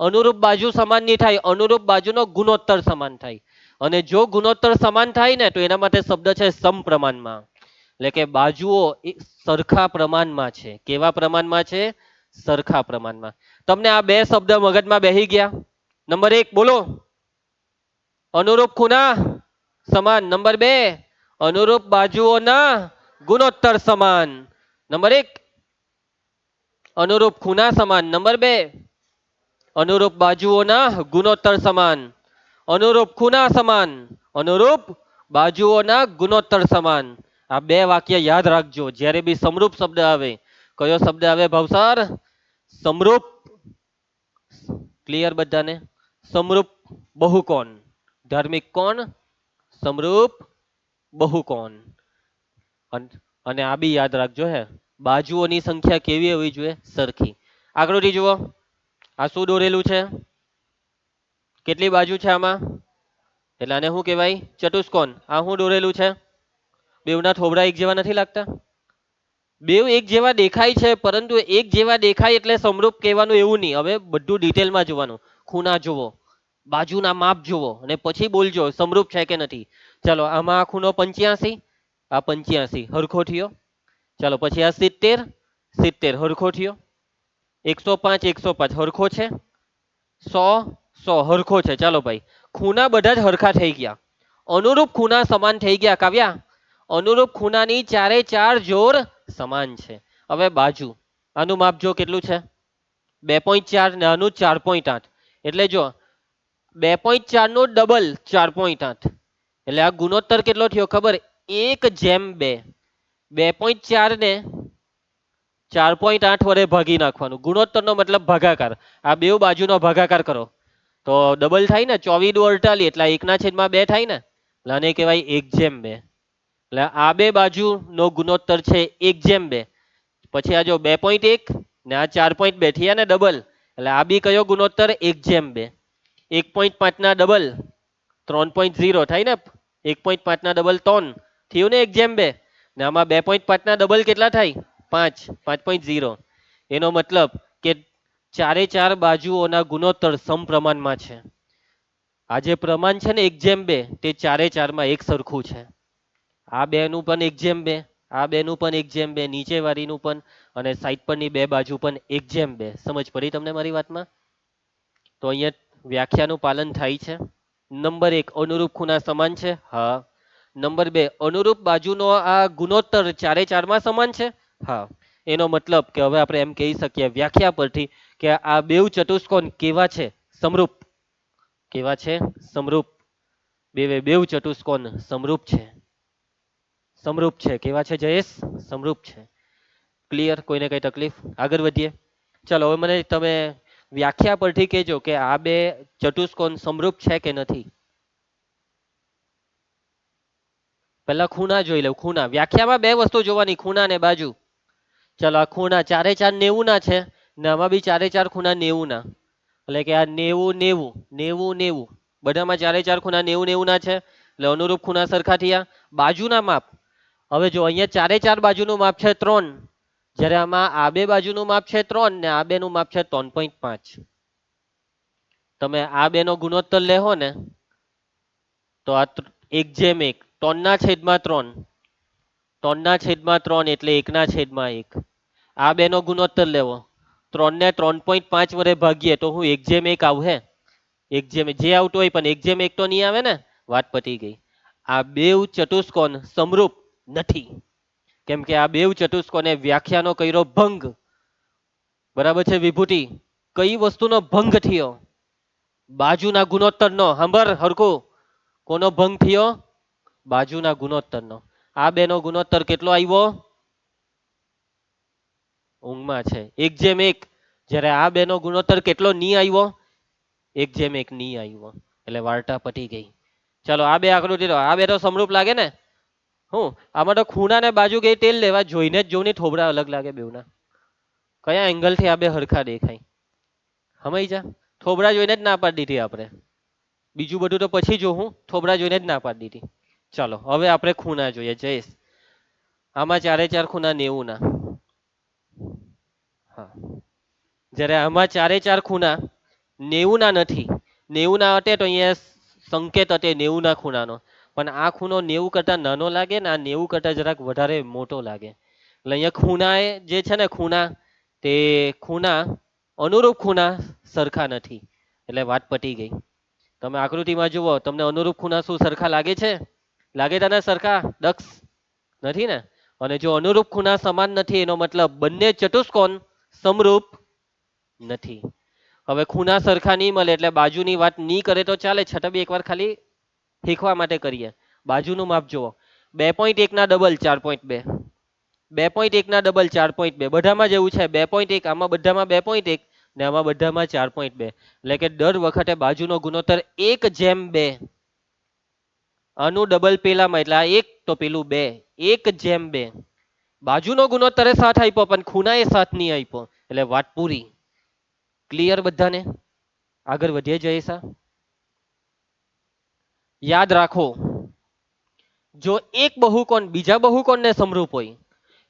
અનુરૂપ બાજુ સમાન નહીં થાય, અનુરૂપ બાજુનો ગુણોત્તર સમાન થાય. અને જો ગુણોત્તર સમાન થાય ને તો એના માટે શબ્દ છે સમપ્રમાણમાં. એટલે કે બાજુઓ સરખા પ્રમાણમાં છે. કેવા પ્રમાણમાં છે? સરખા પ્રમાણમાં. તમને આ બે શબ્દ મગજમાં બેહી ગયા? નંબર 1 બોલો, અનુરૂપ ખૂણા સમાન. નંબર 2, અનુરૂપ બાજુઓના ગુણોત્તર સમાન. નંબર 1, અનુરૂપ ખૂણા સમાન. નંબર 2, અનુરૂપ બાજુઓના ગુણોત્તર સમાન. અનુરૂપ ખૂણા સમાન, અનુરૂપ બાજુઓના ગુણોત્તર સમાન. આ બે વાક્ય યાદ રાખજો જ્યારે બી સમરૂપ શબ્દ આવે. કયો શબ્દ આવે ભાવસર? સમરૂપ. ક્લિયર બધાને? સમરૂપ બહુકોણ. ધાર્મિક કોણ? સમરૂપ બહુકોણ. અને આ બી યાદ રાખજો હે, બાજુઓની સંખ્યા કેવી હોવી જોઈએ? સરખી. આકૃતિ જુઓ, આ શું દોરેલું છે? કેટલી બાજુ છે આમાં? એટલે આને શું કહેવાય? ચતુષ્કોણ. આ શું દોરેલું છે? બેવના થોબડા એક જેવા નથી લાગતા? બેવ એક જેવા દેખાય છે, પરંતુ એક જેવા દેખાય એટલે સમરૂપ કહેવાનું એવું નહીં. હવે બધું ડિટેલમાં જોવાનું. ખૂણા જુઓ, બાજુના માપ જુઓ અને પછી બોલજો સમરૂપ છે કે નથી. ચાલો આમાં આ ખૂણો 85, આ 85 હરખો થયો. ચાલો પછી આ 70, 70 હરખો થયો. 105, 105 હરખો છે. 100, 100 હરખો છે. ચાલો ભાઈ, ખૂણા બધા જ હરખા થઈ ગયા. અનુરૂપ ખૂણા સમાન થઈ ગયા. કાવ્યા, અનુરૂપ ખૂણાની ચારે ચાર જોડ સમાન છે. હવે બાજુ, આનું માપ જો કેટલું છે? 2.4 ને આનું 4.8. એટલે જો 2.4 નો ડબલ 4.8. એટલે આ ગુણોત્તર કેટલો થયો ખબર? 1:2. 2.4 ને 4.8 વડે ભાગી નાખવાનું. ગુણોત્તરનો મતલબ ભાગાકાર. આ બે બાજુનો ભાગાકાર કરો તો ડબલ થાય ને. 24 એટલે 1/2 થાય ને. એટલે આને કહેવાય 1:2. એટલે આ બે બાજુનો ગુણોત્તર છે 1:2. પછી આ જો 2.1 ને આ 4.2 થયા ને ડબલ. એટલે આ બી કયો ગુણોત્તર? 1:2. 1.5 ના ડબલ 3.0 થાય ને. 1.5 ના ડબલ 3 થયું ને 1:2. ને આમાં 2.5 ના ડબલ કેટલા થાય? 5, 5.0. એનો મતલબ કે ચારે ચાર બાજુઓના ગુણોત્તર સમપ્રમાણમાં છે. આ જે પ્રમાણ છે ને 1:2, તે ચારે ચારમાં એક સરખું છે. આ બેનું પણ 1:2, આ બેનું પણ 1:2, નીચે વાળીનું પણ, અને સાઈડ પરની બે બાજુ પણ 1:2. સમજ પડી તમને મારી વાતમાં? તો અહીંયા વ્યાખ્યાનું પાલન થાય છે. નંબર 1, અનુરૂપ ખૂણા સમાન છે. હા. નંબર 2, અનુરૂપ બાજુનો આ ગુણોત્તર ચારે ચારમાં સમાન છે. હા. એનો મતલબ કે હવે આપણે એમ કહી શકીએ વ્યાખ્યા પરથી કે આ બેવ ચતુષ્કોણ કેવા છે? સમરૂપ. કેવા છે? સમરૂપ. બેવ ચતુષ્કોણ સમરૂપ છે. સમરૂપ છે. કેવા છે જયેશ? સમરૂપ છે. ક્લિયર? કોઈને કઈ તકલીફ? આગળ વધીએ. ચાલો હવે મને તમે વ્યાખ્યા પરથી કહેજો કે આ બે ચતુષ્કોણ સમરૂપ છે કે નથી. પહેલા ખૂણા જોઈ લો. ખૂણા, વ્યાખ્યામાં બે વસ્તુ જોવાની, ખૂણા ને બાજુ. ચાલો આ ખૂણા ચારે ચાર 90 ના છે ને આમાં બી ચારે ચાર ખૂણા 90 ના. એટલે કે આ 90, 90, 90, 90, બધામાં ચારે ચાર ખૂણા 90, 90 ના છે. એટલે અનુરૂપ ખૂણા સરખા થયા. બાજુના માપ, હવે જો અહીંયા ચારે ચાર બાજુનું માપ છે 3, જ્યારે આમાં આ બે બાજુનું માપ છે 3 ને આ બેનું માપ છે 3.5. તમે આ બેનો ગુણોત્તર લેહો ને તો આ 1:1, 3/3, 3/3 એટલે 1/1. આ બેનો ગુણોત્તર લેવો, 3 ને 3.5 વડે ભાગીએ તો હું 1:1 આવશે. 1:1 જે આવતું હોય, પણ 1:1 તો નહીં આવે ને. વાત પતી ગઈ. આ બેવ ચતુષ્કોણ સમરૂપ નથી, કેમ કે આ બેવ ચતુષ્કોણે વ્યાખ્યાનો કર્યો ભંગ. બરાબર છે વિભૂતિ? કઈ વસ્તુનો ભંગ થયો? બાજુના ગુણોત્તરનો. સાંભળ હરખું, કોનો ભંગ થયો? બાજુના ગુણોત્તરનો. આ બેનો ગુણોત્તર કેટલો આવ્યો? ઊંઘમાં છે 1:1. જ્યારે આ બેનો ગુણોત્તર કેટલો નહીં આવ્યો? 1:1 નહીં આવ્યો. એટલે વાર્તા પતી ગઈ. ચાલો આ બે આકૃતિ, આ બે તો સમરૂપ લાગે ને. હું આમાં તો ખૂણા ને બાજુ ગઈ તેલ લેવા, જોઈને જ જોઉં ને થોબડા અલગ લાગે બેવના. કયા એંગલ થી આ બે હરખા દેખાય? સમય જા, થોબડા જોઈને જ ના પાડી દીધી આપણે. બીજું બધું તો પછી જોઉં, થોબડા જોઈને જ ના પાડી દીધી. ચાલો હવે આપણે ખૂણા જોઈએ. જયેશ, આમાં ચારે ચાર ખૂણા 90 ના. હા, જ્યારે આમાં ચારે ચાર ખૂણા 90 ના નથી. 90 ના હટે તો અહીંયા સંકેત હટે 90 ના ખૂણાનો. પણ આ ખૂણો 90 કરતા નાનો લાગે ને આ 90 કરતા જરાક વધારે મોટો લાગે. એટલે અહીંયા ખૂણા જે છે ને ખૂણા, તે ખૂણા અનુરૂપ ખૂણા સરખા નથી. એટલે વાત પતી ગઈ. તમે આકૃતિમાં જુઓ, તમને અનુરૂપ ખૂણા શું સરખા લાગે છે? લાગે તને સરખા દક્ષ? નથી ને. અને જો અનુરૂપ ખૂણા સમાન નથી એનો મતલબ બંને ચતુષ્કોણ સમરૂપ નથી. હવે ખૂણા સરખા નહીં મળે એટલે બાજુની વાત નહીં કરે તો ચાલે, છતાં બી એકવાર ખાલી શીખવા માટે કરીએ. બાજુનું માપ જુઓ, 2.1 ના ડબલ 4.2, 2.1 ના ડબલ 4.2, બધામાં જ એવું છે 2.1, આમાં બધામાં 2.1 ને આમાં બધામાં 4.2. એટલે કે દર વખતે બાજુનો ગુણોત્તર 1:2. આનું ડબલ પેલામાં એટલે આ 1 તો પેલું 2, 1:2. બાજુનો ગુણોત્તર 7 આપ્યો પણ ખૂણા એ 7 નહીં આપ્યો. એટલે વાત પૂરી. ક્લિયર બધાને? આગળ વધીએ જયેશા. યાદ રાખો, જો એક બહુકોણ બીજા બહુકોણને સમરૂપ હોય,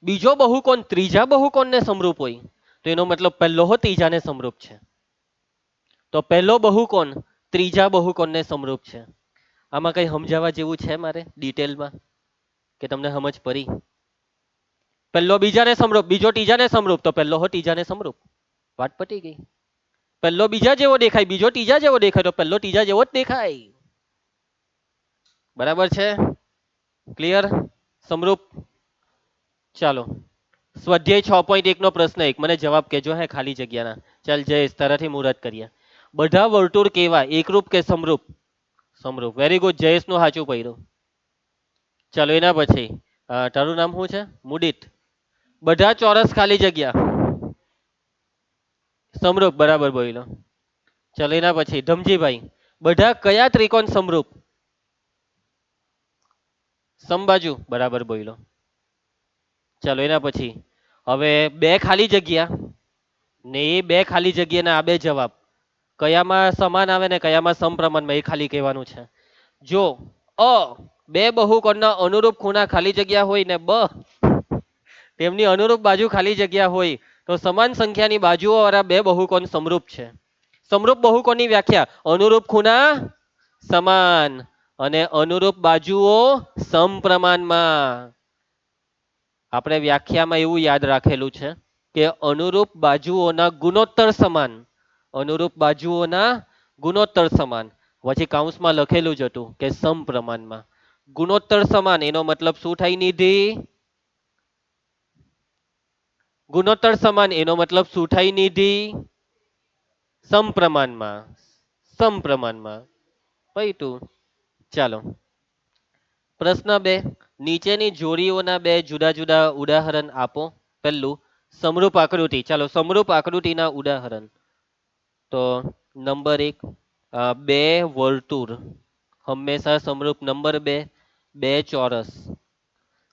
બીજો બહુકોણ ત્રીજા બહુકોણને સમરૂપ હોય, તો એનો મતલબ પહેલો ત્રીજાને સમરૂપ છે. તો પહેલો બહુકોણ ત્રીજા બહુકોણને સમરૂપ છે. આમાં કઈ સમજાવવા જેવું છે મારે ડિટેલમાં, કે તમને સમજ પડી? પહેલો બીજાને સમરૂપ, બીજો ત્રીજાને સમરૂપ, તો પહેલો ત્રીજાને સમરૂપ. વાત પતી ગઈ. પહેલો બીજા જેવો દેખાય, બીજો ત્રીજા જેવો દેખાય, તો પહેલો ત્રીજા જેવો જ દેખાય. બરાબર છે? ક્લિયર? સમરૂપ. ચાલો, સ્વાધ્યાય 6.1 નો પ્રશ્ન 1, મને જવાબ કહેજો હે ખાલી જગ્યાના. ચાલ જયેશ, તારાથી મુહૂર્ત કરીએ. બધા વર્તુળ કેવા, એકરૂપ કે સમરૂપ? સમરૂપ. વેરી ગુડ, જયેશ નું સાચું પડ્યું. ચાલો એના પછી તારું નામ શું છે? મુદિત. બધા ચોરસ ખાલી જગ્યા સમરૂપ, બરાબર બોલો. ચાલો એના પછી ધમજીભાઈ, બધા કયા ત્રિકોણ સમરૂપ? સમબાજુ, બરાબર બોલો. ચાલો એના પછી હવે બે ખાલી જગ્યા ને એ બે ખાલી જગ્યાના આ બે જવાબ કયામાં સમાન આવે ને કયામાં સમપ્રમાણમાં, એ ખાલી કહેવાનું છે. જો અ બે બહુકોણના અનુરૂપ ખૂણા ખાલી જગ્યા હોય ને બ તેમની અનુરૂપ બાજુ ખાલી જગ્યા હોય, તો સમાન સંખ્યાની બાજુઓ વાળા બે બહુકોણ સમરૂપ છે. સમરૂપ બહુકોણની વ્યાખ્યા, અનુરૂપ ખૂણા સમાન અને અનુરૂપ બાજુઓ સમપ્રમાણમાં. આપણે વ્યાખ્યામાં એવું યાદ રાખેલું છે કે અનુરૂપ બાજુઓના ગુણોત્તર સમાન, અનુરૂપ બાજુઓના ગુણોત્તર સમાન. પછી કાઉન્સમાં લખેલું જ હતું કે સમપ્રમાણમાં. ગુણોત્તર સમાન એનો મતલબ શું થાય નિધિ? ગુણોત્તર સમાન એનો મતલબ શું થાય નિધિ? સમપ્રમાણમાં. સમપ્રમાણમાં. પૈતું. ચાલો, પ્રશ્ન 2, નીચેની જોડીઓના બે જુદા જુદા ઉદાહરણ આપો. પહેલું, સમરૂપ આકૃતિ. ચાલો સમરૂપ આકૃતિના ઉદાહરણ. તો નંબર 1, બે વર્તુળ હંમેશા સમરૂપ. નંબર 2, બે ચોરસ.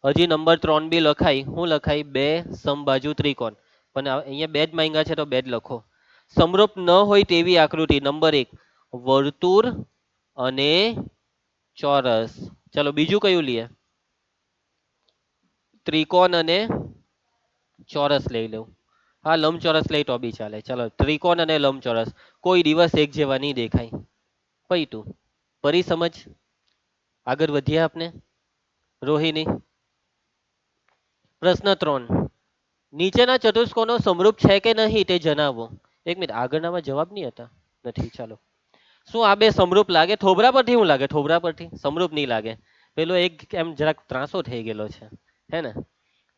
હજી નંબર 3 બી લખાય. શું લખાય? બે સમબાજુ ત્રિકોણ. પણ અહીંયા બે જ માંગ્યા છે તો બે જ લખો. સમરૂપ ન હોય તેવી આકૃતિ. નંબર 1, વર્તુળ અને ચોરસ. ચલો બીજું કયું લઈએ? ત્રિકોણ અને ચોરસ લઈ લઉં. હા, લંબચોરસ લઈ તો બી ચાલે. ચલો ત્રિકોણ અને લંબચોરસ કોઈ દિવસ એક જેવા નહીં દેખાય. પૈતું. પરી સમજ? આગળ વધીએ આપણે. રોહિણી. પ્રશ્ન 3, નીચેના ચતુષ્કોણો સમરૂપ છે કે નહીં તે જણાવો. એક મિનિટ, આગળનામાં જવાબ નહીં હતા? નથી. ચાલો, શું આ બે સમરૂપ લાગે? થોબરા પરથી શું લાગે? થોબરા પરથી સમરૂપ નહીં લાગે. પેલો એક એમ જરાક ત્રાસો થઈ ગયેલો છે, હે ને?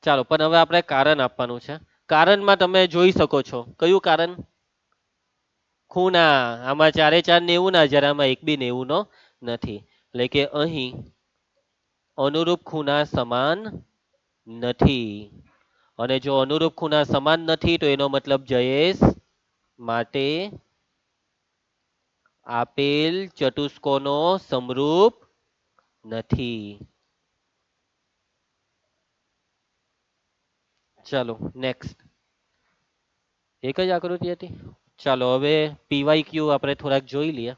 ચાલો, પણ હવે આપણે કારણ આપવાનું છે. કારણમાં તમે જોઈ શકો છો કયું કારણ? ખૂણા. આમાં ચારે ચાર 90 ના, જ્યારે આમાં એક બી 90 નો નથી. એટલે કે અહીં અનુરૂપ ખૂણા સમાન નથી. અને જો અનુરૂપ ખૂણા સમાન નથી તો એનો મતલબ જયેશ, માટે આપેલ ચતુષ્કોણો સમરૂપ નથી. ચાલો નેક્સ્ટ. એક જ આકૃતિ હતી. ચાલો હવે પીવાય ક્યુ આપણે થોડાક જોઈ લઈએ.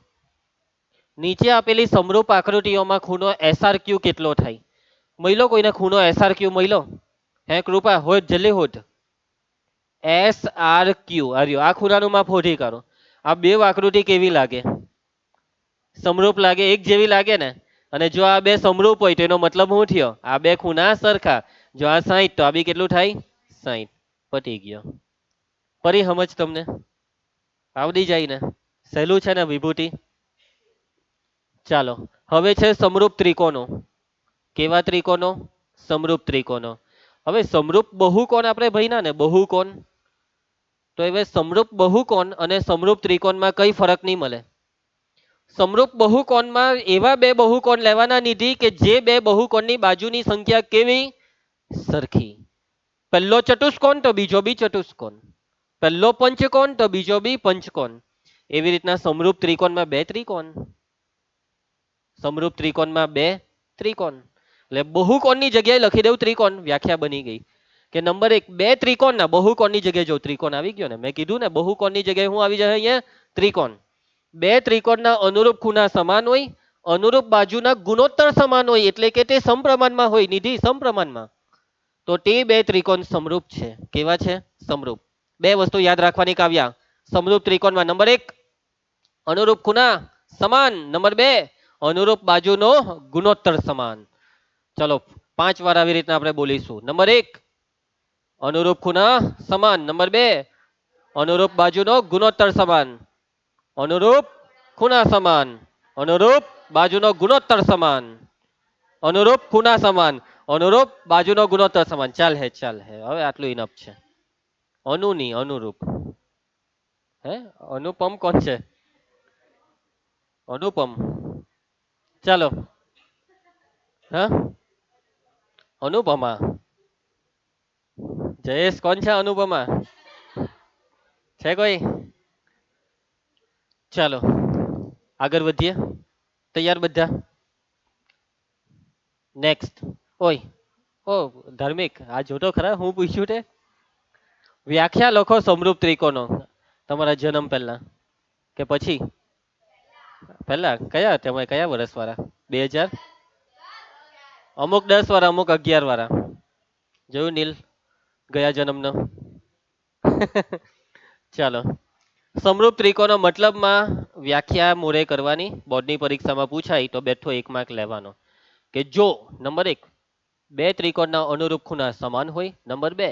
નીચે આપેલી સમરૂપ આકૃતિઓમાં ખૂણો SRQ કેટલો થાય? મહિલો કોઈને ખૂણો SRQ મહિલો? હે કૃપા હોત જલ્દી હોત. SRQ આર્યો આ ખૂણાનું માપ શોધી કાઢો. આ બે આકૃતિ કેવી લાગે? સમરૂપ લાગે, એક જેવી લાગે ને. અને જો આ બે સમરૂપ હોય તો એનો મતલબ શું થયો? આ બે ખૂણા સરખા. જો આ 60 તો આ બી કેટલું થાય? 60. પતી ગયો. ફરી સમજ તમને આવડી જાય ને? સહેલું છે ને વિભૂતિ? ચાલો હવે છે સમરૂપ ત્રિકોણો. કેવા ત્રિકોણો? સમરૂપ ત્રિકોણો. હવે સમરૂપ બહુકોણ આપણે ભણ્યા ને, બહુકોણ. તો હવે સમરૂપ બહુકોણ અને સમરૂપ ત્રિકોણમાં કઈ ફરક નહીં મળે? સમરૂપ બહુકોણમાં એવા બે બહુકોણ લેવાના નિધિ કે જે બે બહુકોણની બાજુની સંખ્યા કેવી? સરખી. પહેલો ચતુષ્કોણ તો બીજો બી ચતુષ્કોણ, પહેલો પંચકોણ તો બીજો બી પંચકોણ. એવી રીતના સમરૂપ ત્રિકોણમાં બે ત્રિકોણ, સમરૂપ ત્રિકોણમાં બે ત્રિકોણ. એટલે બહુકોણની જગ્યાએ લખી દઉં ત્રિકોણ, વ્યાખ્યા બની ગઈ. કે નંબર એક, બે ત્રિકોણના બહુકોણની જગ્યાએ જો ત્રિકોણ આવી ગયો ને, મેં કીધું ને બહુકોણની જગ્યાએ શું આવી જાય અહીંયા? ત્રિકોણ. બે ત્રિકોણના અનુરૂપ ખૂણા સમાન હોય, અનુરૂપ બાજુના ગુણોત્તર સમાન હોય, એટલે કે તે સમપ્રમાણમાં હોય. નિધિ સમપ્રમાણમાં. તો તે બે ત્રિકોણ સમરૂપ છે. કેવા છે? સમરૂપ. બે વસ્તુ યાદ રાખવાની કાવ્યા. સમરૂપ ત્રિકોણમાં નંબર એક, અનુરૂપ ખૂણા સમાન. નંબર બે, અનુરૂપ બાજુનો ગુણોત્તર સમાન. ચલો 5 વાર આવી રીતના આપણે બોલીશું. નંબર એક, અનુરૂપ ખૂણા સમાન. નંબર બે, અનુરૂપ બાજુનો ગુણોત્તર સમાન. અનુરૂપ ખૂણા સમાન, અનુરૂપ બાજુનો ગુણોત્તર સમાન, અનુરૂપ ખૂણા સમાન, અનુરૂપ બાજુનો ગુણોત્તર સમાન. ચાલ હે હવે આટલું ઇનફ છે. અનુની અનુરૂપ. હે અનુપમ કોણ છે? અનુપમ. ચાલો હા અનુપમા. જયેશ કોણ છે? અનુપમા છે કોઈ? ચાલો આગળ વધીએ. તૈયાર બધા? નેક્સ્ટ. ઓય ઓ ધાર્મિક, આ જોતો ખરા હું પૂછ્યું તે? વ્યાખ્યા લખો સમરૂપ ત્રિકોણો. તમારા જન્મ પહેલા કે પછી? પહેલા કયા? તમે કયા વર્ષ વાળા? 2000? અમુક 10 વાળા, અમુક 11 વાળા. જોયું નીલ ગયા જન્મનો? ચાલો સમરૂપ ત્રિકોણનો મતલબમાં વ્યાખ્યા મોરે કરવાની. બોર્ડની પરીક્ષામાં પૂછાય તો બેઠો 1 માર્ક લેવાનો. કે જો નંબર એક, બે ત્રિકોણના અનુરૂપ ખૂણા સમાન હોય. નંબર બે,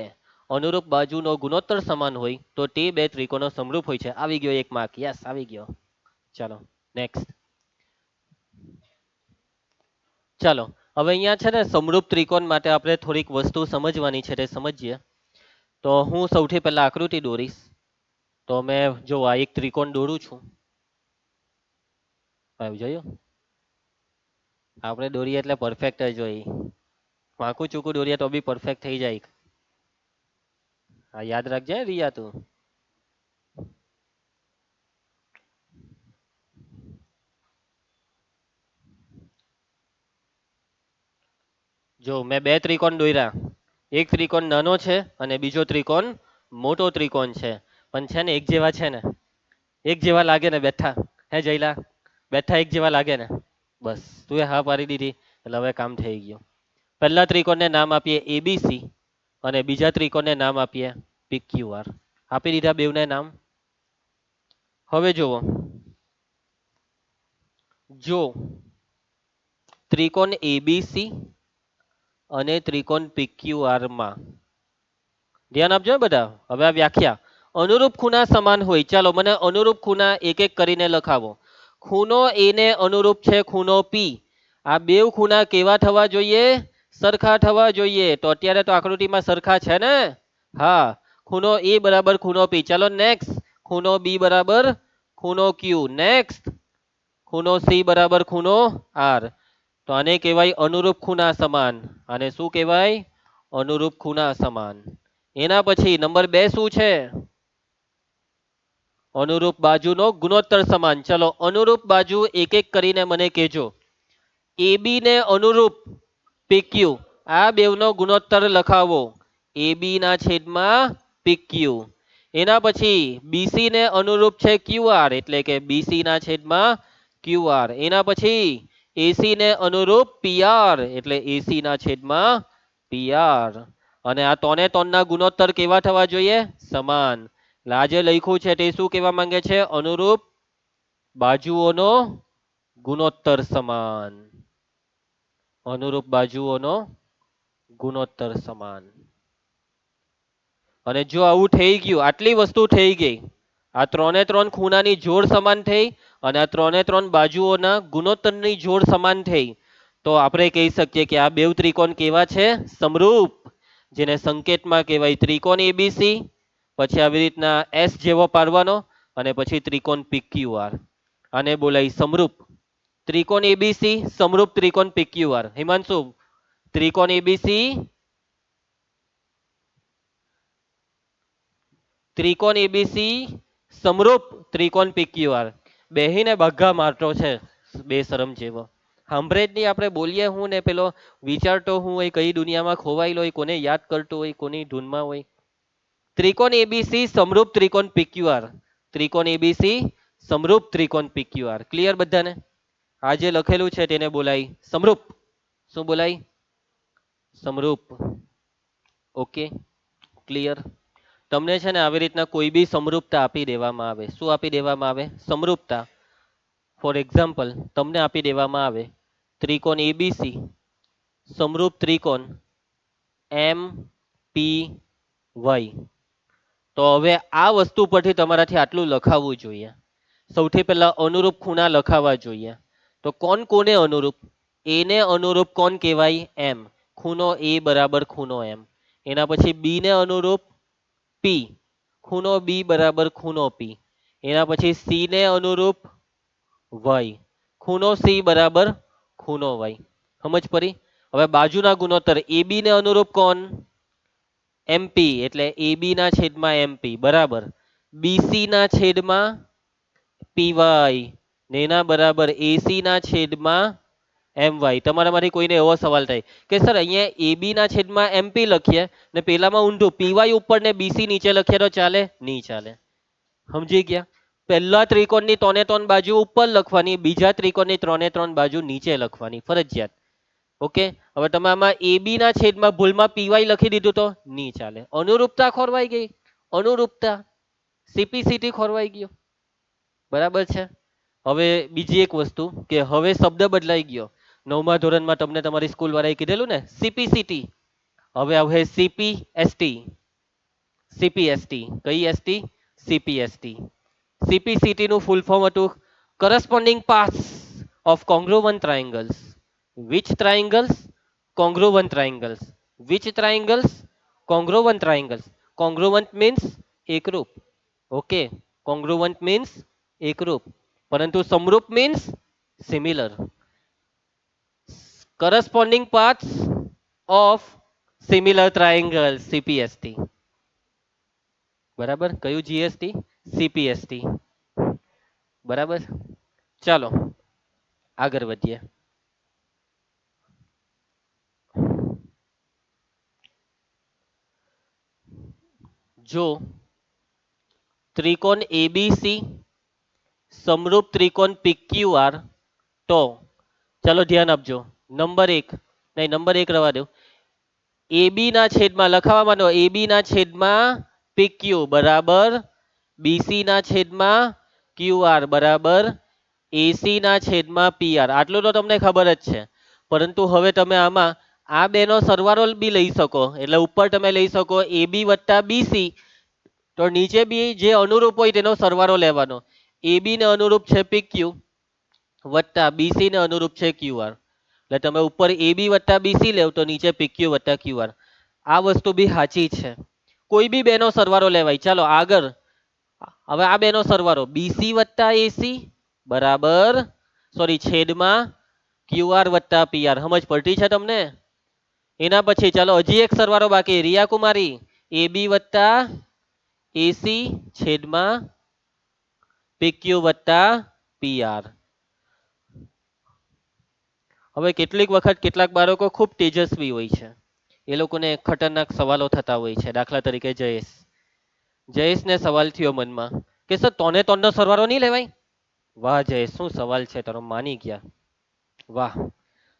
અનુરૂપ બાજુનો ગુણોત્તર સમાન હોય તો તે બે ત્રિકોણો સમરૂપ હોય છે. આવી ગયો 1 માર્ક. યસ આવી ગયો. ચાલો નેક્સ્ટ. ચાલો હવે અહીંયા છે ને સમરૂપ ત્રિકોણ માટે આપણે થોડીક વસ્તુ સમજવાની છે તે સમજીએ. તો હું સૌથી પહેલા આકૃતિ દોરીશ. તો મેં જો આ એક ત્રિકોણ દોરું છું. આવી જોયું? આપણે દોરીએ એટલે પરફેક્ટ જ હોય. વાંકું ચૂકું દોરીએ તો બી પરફેક્ટ થઈ જાય. આ યાદ રાખજે રિયા તું. જો મેં બે ત્રિકોણ દોર્યા. એક ત્રિકોણ નાનો છે અને બીજો ત્રિકોણ મોટો ત્રિકોણ છે. પણ છે ને એક જેવા છે ને, એક જેવા લાગે ને બેઠા? હે જયલા? બેઠા એક જેવા લાગે ને? બસ તું એ હા પાડી દીધી એટલે હવે કામ થઈ ગયું. પહેલા ત્રિકોણને નામ આપીએ એબીસી અને બીજા ત્રિકોણને નામ આપીએ PQR. આપી દીધા બેવને નામ. હવે જુઓ, જો ત્રિકોણ એબીસી અને ત્રિકોણ PQR માં ધ્યાન આપજો બધા. હવે આ વ્યાખ્યા, અનુરૂપ ખૂણા સમાન હોય. ચાલો મને અનુરૂપ ખૂણા એક એક કરીને લખાવો. ખૂણો એ ને અનુરૂપ છે ખૂણો પી. આ બે ખૂણા કેવા થવા જોઈએ? સરખા થવા જોઈએ. તો અત્યારે તો આકૃતિમાં સરખા છે ને? હા. ખૂણો એ બરાબર ખૂણો પી. ચાલો નેક્સ્ટ. ખૂણો બી બરાબર ખૂણો ક્યુ. નેક્સ્ટ. ખૂણો સી બરાબર ખૂણો આર. તો આને કહેવાય અનુરૂપ ખૂણા સમાન. આને શું કહેવાય? અનુરૂપ ખૂણા સમાન. એના પછી નંબર 2 શું છે? અનુરૂપ બાજુનો ગુણોત્તર સમાન. ચલો અનુરૂપ બાજુ એક એક કરીને મને કહેજો. AB ને અનુરૂપ PQ, આ બેવનો ગુણોત્તર લખાવો. AB ના છેદમાં PQ. એના પછી BC ને અનુરૂપ છે QR, એટલે કે BC ના છેદમાં QR. એના પછી AC ને અનુરૂપ PR એટલે AC ના છેદમાં PR. અને આ ત્રણે ત્રણના ગુણોત્તર કેવા થવા જોઈએ? સમાન. એટલે આ જે લખ્યું છે તે શું કહેવા માંગે છે? અનુરૂપ બાજુઓનો ગુણોત્તર સમાન. અનુરૂપ બાજુઓનો ગુણોત્તર સમાન. અને જો આવું થઈ ગયું, આટલી વસ્તુ થઈ ગઈ, આ ત્રણે ત્રણ ખૂણાની જોડ સમાન થઈ અને આ ત્રણે ત્રણ બાજુઓના ગુણોત્તરની જોડ સમાન થઈ, તો આપણે કહી શકીએ કે આ બે ત્રિકોણ કેવા છે? સમરૂપ. જેને સંકેતમાં કહેવાય ત્રિકોણ એબીસી, પછી આવી રીતના એસ જેવો પાડવાનો અને પછી ત્રિકોણ PQR. આને બોલાય સમરૂપ. ત્રિકોણ એબીસી સમરૂપ ત્રિકોણ PQR. હિમાંશુ, ત્રિકોણ એબીસી ત્રિકોણ એબીસી સમરૂપ ત્રિકોણ PQR. બેહીને બગ્ગા મારતો છે બે શરમ જેવો. સાંભળે જ નહીં, આપણે બોલીએ હું ને પેલો વિચારતો હું હોય, કઈ દુનિયામાં ખોવાયેલો હોય, કોને યાદ કરતો હોય, કોની ધૂનમાં હોય. ત્રિકોણ એબીસી સમરૂપ ત્રિકોણ PQR. ત્રિકોણ એબીસી સમરૂપ ત્રિકોણ PQR. ક્લિયર બધાને? આ જે લખેલું છે તેને બોલાય સમરૂપ. શું બોલાય? સમરૂપ. Okay, clear. તમને છે ને આવી રીતના કોઈ બી સમરૂપતા આપી દેવામાં આવે. શું આપી દેવામાં આવે? સમરૂપતા. ફોર એક્ઝામ્પલ તમને આપી દેવામાં આવે ત્રિકોણ એબીસી સમરૂપ ત્રિકોણ MPY. તો હવે આ વસ્તુ પરથી તમારાથી આટલું લખાવવું જોઈએ. સૌથી પહેલા અનુરૂપ ખૂણા લખાવા જોઈએ. તો કોણ કોને અનુરૂપ? એ ને અનુરૂપ કોણ કહેવાય? એમ. ખૂણો એ બરાબર ખૂણો એમ. એના પછી બી ને અનુરૂપ પી, ખૂણો બી બરાબર ખૂણો પી. એના પછી સી ને અનુરૂપ વાય, ખૂણો સી બરાબર ખૂણો વાય. સમજ પડી? હવે બાજુના ગુણોત્તર એબી ને અનુરૂપ કોણ? MP એટલે AB ના છેદમાં MP બરાબર BC ના છેદમાં PY ને એના બરાબર AC ના છેદમાં MY. તમારામાંથી કોઈને એવો સવાલ થાય કે સર અહીંયા AB ના છેદમાં MP લખીએ ને પેલામાં ઊંધું PY ઉપર ને BC નીચે લખીએ તો ચાલે? નહીં ચાલે. સમજી ગયા? પહેલા ત્રિકોણની ત્રણે ત્રણ બાજુ ઉપર લખવાની, બીજા ત્રિકોણની ત્રણે ત્રણ બાજુ નીચે લખવાની, ફરજિયાત. ઓકે, હવે તમે આમાં AB ના છેદમાં ભૂલમાં PY લખી દીધું તો નહીં ચાલે. અનુરૂપતા ખોરવાઈ ગઈ. અનુરૂપતા, CPCT ખોરવાઈ ગયો. બરાબર છે? હવે બીજી એક વસ્તુ કે હવે શબ્દ બદલાઈ ગયો. 9મા ધોરણમાં તમને તમારી સ્કૂલ વાળાએ કીધેલું ને CPCT. હવે હવે CPST. CPST કઈ ST? CPST. CPCT નું ફૂલ ફોર્મ હતું corresponding parts of congruent triangles. Which triangles? Congruent triangles. Which triangles? Congruent triangles. Congruent means એકરૂપ. ઓકે, congruent means એકરૂપ. પરંતુ સમરૂપ means similar. Corresponding paths of similar triangles. CPST. બરાબર? કયું GST? CPST. બરાબર? ચાલો આગળ વધીએ. જો ત્રિકોણ એબીસી સમરૂપ ત્રિકોણ PQR, તો ચાલો ધ્યાન આપજો. નંબર 1 નહીં, નંબર 1 રવા દો. AB ના છેદમાં લખાવા માંડો. AB ના છેદમાં PQ બરાબર BC ના છેદમાં QR બરાબર AC ના છેદમાં PR. આટલું તો તમને ખબર જ છે. પરંતુ હવે તમે આમાં આ બેનો સરવાળો બી લઈ શકો. એટલે ઉપર તમે લઈ શકો AB વત્તા BC, તો નીચે બી જે અનુરૂપ હોય તેનો સરવાળો લેવાનો. AB ને અનુરૂપ છે PQ વત્તા BC ને અનુરૂપ છે QR. એટલે તમે ઉપર AB વત્તા BC લેવ તો નીચે PQ વત્તા QR. આ વસ્તુ બી સાચી છે. કોઈ બી બેનો સરવાળો લેવાય. ચાલો આગળ. હવે આ બેનો સરવાળો BC વત્તા AC બરાબર સોરી છેદમાં QR વત્તા PR. સમજ પડતી છે તમને? એના પછી ચાલો હજી એક સરવાળો બાકી. રિયા કુમારી, AB વત્તા AC છેદમાં PQ વત્તા PR. હવે કેટલીક વખત કેટલાક બાળકો ખૂબ તેજસ્વી હોય છે. એ લોકોને ખતરનાક સવાલો થતા હોય છે. દાખલા તરીકે જયેશને સવાલ થયો મનમાં કે સર ત્રણે ત્રણનો સરવાળો નહીં લેવાય? વાહ જયેશ, શું સવાલ છે તારો, માની ગયા. વાહ,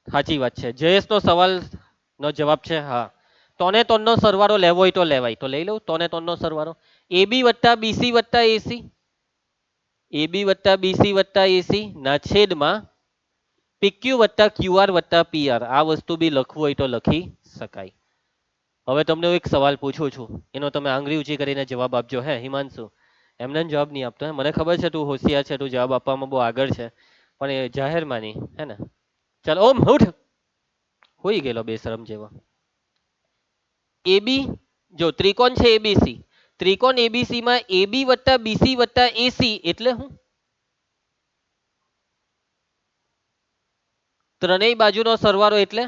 સાચી વાત છે. જયેશ નો સવાલ નો જવાબ છે હા. તોને તોન નો સરવાળો લેવો હોય તો લેવાય, તો લઈ લઉં તોને તોન નો સરવાળો. એબી વત્તા બીસી વત્તા એસી, એબી વત્તા બીસી વત્તા એસી ના છેદમાં પીક્યુ વત્તા ક્યુઆર વત્તા પીઆર. આ વસ્તુ બી લખવું હોય તો લખી શકાય. હવે તમને હું એક સવાલ પૂછું છું, એનો તમે આંગળી ઊંચી કરીને જવાબ આપજો. હે હિમાંશુ, એમને જવાબ નહીં આપતો. મને ખબર છે તું હોશિયાર છે, તું જવાબ આપવામાં બહુ આગળ છે, પણ એ જાહેરમાં નહીં, હે ને. ચાલ ઓમ ઉઠ, હોઈ ગયેલો બેશરમ જેવો. એબી, જો ત્રિકોણ છે એબીસી, ત્રિકોણ એબીસી માં એબી વત્તા બીસી વત્તા એસી એટલે હું? ત્રણેય બાજુનો સરવાળો એટલે?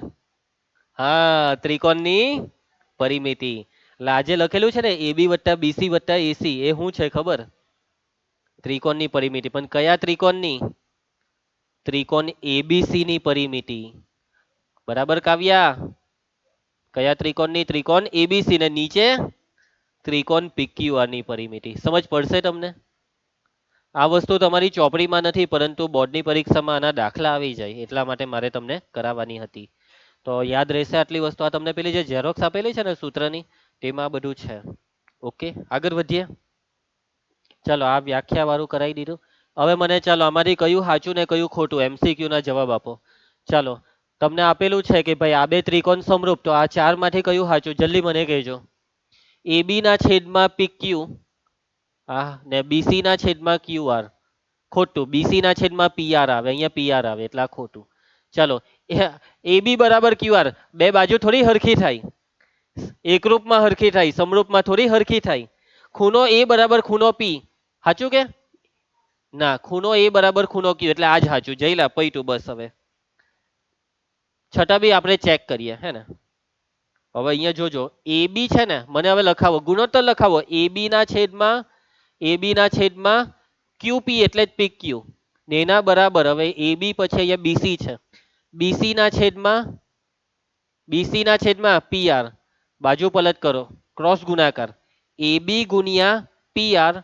હા, ત્રિકોણની પરિમિતિ. એટલે આજે લખેલું છે ને એબી વત્તા બીસી વત્તા એસી, એ શું છે ખબર? ત્રિકોણની પરિમિતિ. પણ કયા ત્રિકોણની? ત્રિકોણ એબીસી ની પરિમિતિ. બરાબર કાવ્યા? કયા ત્રિકોણની? ત્રિકોણ એબીસી ને નીચે ત્રિકોણ પીક્યુઆર ની પરિમિતિ. સમજ પડશે તમને? આ વસ્તુ તમારી ચોપડીમાં નથી, પરંતુ બોર્ડની પરીક્ષામાં આના દાખલા આવી જાય, એટલા માટે મારે તમને કરાવવાની હતી. તો યાદ રહેશે આટલી વસ્તુ. આ તમને પેલી જે ઝેરોક્સ આપેલી છે ને સૂત્રની, તેમાં બધું છે. ઓકે, આગળ વધીએ. ચાલો, આ વ્યાખ્યા વાળું કરાવી દીધું. હવે મને ચાલો આમાંથી કયું સાચું ને કયું ખોટું એમસીક્યુ ના જવાબ આપો. ચાલો, તમને આપેલું છે કે ભાઈ આ બે ત્રિકોણ સમરૂપ, તો આ ચાર માંથી કયું સાચું જલ્દી મને કહેજો. એબી ના છેદમાં પીક્યુ, હા, ને બીસી ના છેદમાં ક્યુઆર, ખોટું. બીસી ના છેદમાં પીઆર આવે, અહીંયા પીઆર આવે એટલે આ ખોટું. ચાલો, એબી બરાબર ક્યુઆર, બે બાજુ થોડી હરખી થાય, એકરૂપમાં હરખી થાય, સમરૂપમાં થોડી હરખી થાય. ખૂણો એ બરાબર ખૂણો પી, સાચું કે ના? ખૂણો એ બરાબર ખૂણો ક્યુ, એટલે આ જ સાચું. જઈલા પૈટું બસ. હવે છતાં બી આપણે ચેક કરીએ, હે ને. હવે અહીંયા જોજો, એ બી છે ને, મને હવે લખાવો, ગુણોત્તર લખાવો. એબી ના છેદમાં ક્યુપી એટલે જ પીક ક્યુ, ને એના બરાબર. હવે એ બી પછી અહીંયા બીસી છે, બીસી ના છેદમાં, બીસી ના છેદમાં પીઆર. બાજુ પલટ કરો, ક્રોસ ગુણાકાર. એ બી ગુણ્યા પીઆર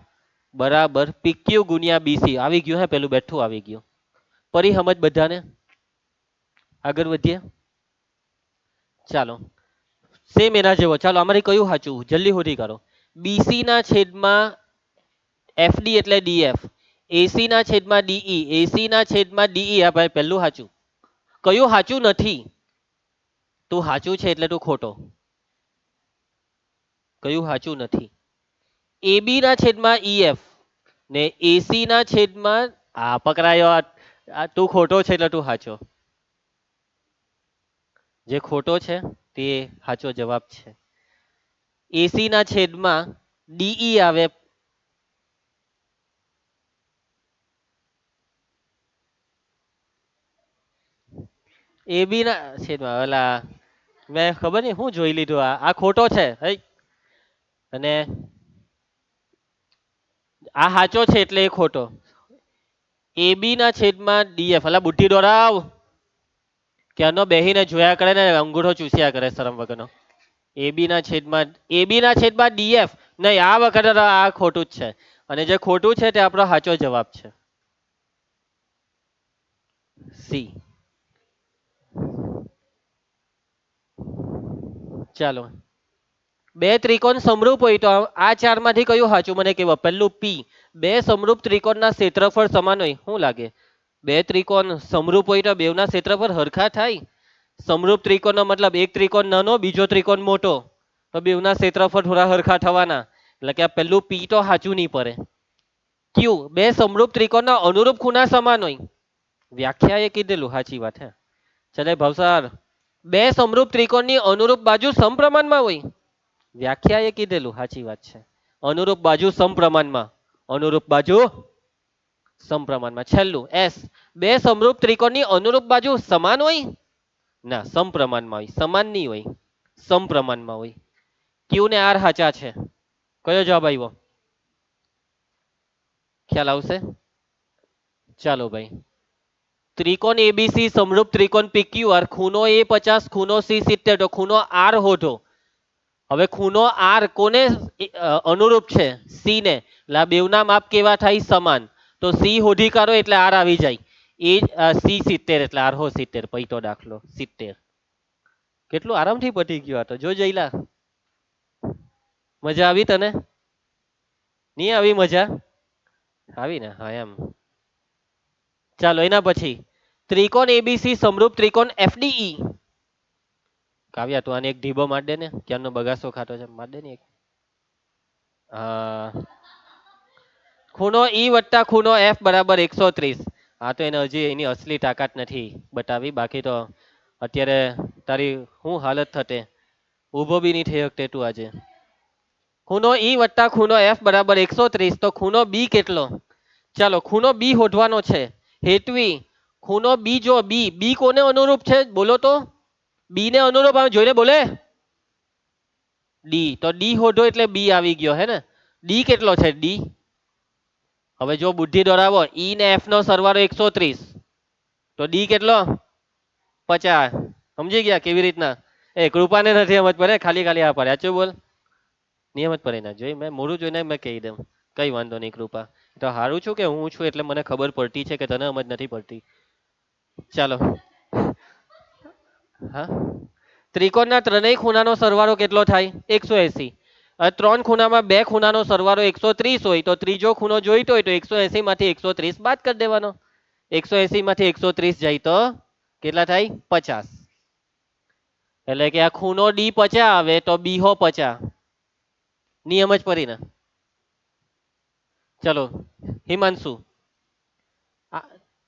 બરાબર પીક્યુ ગુણ્યા બીસી. આવી ગયું, હે પેલું બેઠું આવી ગયું. પરી સમજ બધાને? આગળ વધીએ. ચાલો, સેમ એના જેવો. ચાલો, અમારી કયું સાચું જલ્દી શોધી કાઢો. બીસી ના છેદમાં એફડી એટલે ડીએફ, એસી ના છેદમાં ડીઈ, એસી ના છેદમાં ડીઈ. આ ભાઈ પહેલું સાચું. કયું સાચું નથી? તું સાચું છે એટલે તું ખોટો. કયું સાચું નથી? એબી ના છેદમાં ઈએફ ને એસી ના છેદમાં, આ પકડાયો. આ તું ખોટો છે એટલે તું સાચો. જે ખોટો છે તે સાચો જવાબ છે. એસી ના છેદમાં ડીઈ આવે, એબી ના છેદમાં ઓલા, મેં ખબર નહીં હું જોઈ લીધું. આ ખોટો છે. હઈ, અને આ સાચો છે એટલે એ ખોટો. એબી ના છેદમાં ડીએફ, અલા બુદ્ધિ દોરાવ. ક્યાંનો બેહીને જોયા કરે ને અંગૂઠો ચૂસ્યા કરે શરમ વગરનો. એબી ના છેદમાં ડીએફ નહીં, આ વખતે તો આ ખોટું જ છે. અને જે ખોટું છે તે આપણો સાચો જવાબ છે, સી. ચાલો, બે ત્રિકોણ સમરૂપ હોય તો આ ચાર માંથી કયું સાચું મને કહેવો. પહેલું પી, બે સમરૂપ ત્રિકોણના ક્ષેત્રફળ સમાન હોય. શું લાગે? બે ત્રિકોણ સમરૂપ હોય તો બેવના ક્ષેત્રફળ હરખા થાય? સમરૂપ ત્રિકોણનો મતલબ એક ત્રિકોણ નાનો, બીજો ત્રિકોણ મોટો, તો બેવના ક્ષેત્રફળ થોડા હરખા થવાના. એટલે કે આ પેલું પી તો સાચું નહીં પડે. ક્યુ, બે સમરૂપ ત્રિકોણના અનુરૂપ ખૂણા સમાન હોય. વ્યાખ્યા એ કીધેલું, સાચી વાત. હે ચલે ભવસાર, બે સમરૂપ ત્રિકોણની અનુરૂપ બાજુ સમપ્રમાણમાં હોય. વ્યાખ્યા એ કીધેલું, સાચી વાત છે. અનુરૂપ બાજુ સમપ્રમાણમાં, અનુરૂપ બાજુ સમપ્રમાણમાં. છેલ્લું એસ, બે સમરૂપ ત્રિકોણની અનુરૂપ બાજુ સમાન હોય. ના, સમપ્રમાણમાં હોય, સમાન નહીં હોય, સમપ્રમાણમાં હોય. ક્યુ ને આર સાચા છે. કયો જવાબ આવ્યો? ખ્યાલ આવશે? ચાલો ભાઈ, ત્રિકોણ એબીસી સમરૂપ ત્રિકોણ પીક્યુઆર, ખૂણો એ 50, ખૂણો સી 70, તો ખૂણો આર શોધો. હવે ખૂણો આર કોને અનુરૂપ છે? સી ને. એટલે આ બેવના માપ કેવા થાય? સમાન. તો સી હોધી કાઢો એટલે આર આવી જાય. એ સી 70 એટલે આર હો 70. પૈતો દાખલો 70. કેટલું આરામથી પતી ગયું આ તો. જો જઈલા મજા આવી તને? નહીં આવી મજા? આવી ને? હા એમ. ચાલો એના પછી ત્રિકોણ એબીસી સમરૂપ ત્રિકોણ એફડીઈ. કાવ્યા તું આને એક ઢીબો માર દે ને, ક્યારનો બગાસો ખાતો છે, માર દે ને એક. હા. ખૂણો ઈ વત્તા ખૂણો એફ બરાબર 130. હા તો એને હજી એની અસલી તાકાત નથી બતાવી, બાકી તો અત્યારે તારી શું હાલત થતે, ઊભો બી નહીં થઈ શકતે તું આજે. ખૂણો ઈ વત્તા ખૂણો એફ બરાબર 130. તો ખૂણો બી કેટલો? ચાલો ખૂણો બી શોધવાનો છે. હેતવી ખૂણો બી, જો બી, બી કોને અનુરૂપ છે બોલો તો? બી ને અનુરૂપ આવે જોઈને બોલે. ડી. તો ડી શોધો એટલે બી આવી ગયો હે ને. ડી કેટલો છે ડી? હવે જો બુદ્ધિ દોરાવો, ઈ ને એફ નો સરવાળો 130. તો ડી કેટલો? 50. સમજી ગયા કેવી રીતના? એ કૃપાને નથી સમજ પડે, ખાલી ખાલી આ પડે. સાચું બોલ. નિયમ જ પડે ના જોઈ, મેં મોડું જોઈને મેં કહી દઉં. કઈ વાંધો નહીં કૃપા. તો હારું છું કે હું છું એટલે મને ખબર પડતી છે કે તને સમજ નથી પડતી. ચાલો. હા. ત્રિકોણના ત્રણેય ખૂણાનો સરવાળો કેટલો થાય? 180. ત્રણ ખૂણામાં બે ખૂણાનો સરવાળો 130 હોય તો ત્રીજો ખૂણો જોઈતો હોય તો 180 માંથી 130 બાદ કરી દેવાનો. 180 માંથી 130 જાય તો કેટલા થાય? 50. એટલે કે આ ખૂણો ડી 50 આવે તો બી હો 50. નિયમ જ પડીને. ચલો હિમાંશુ,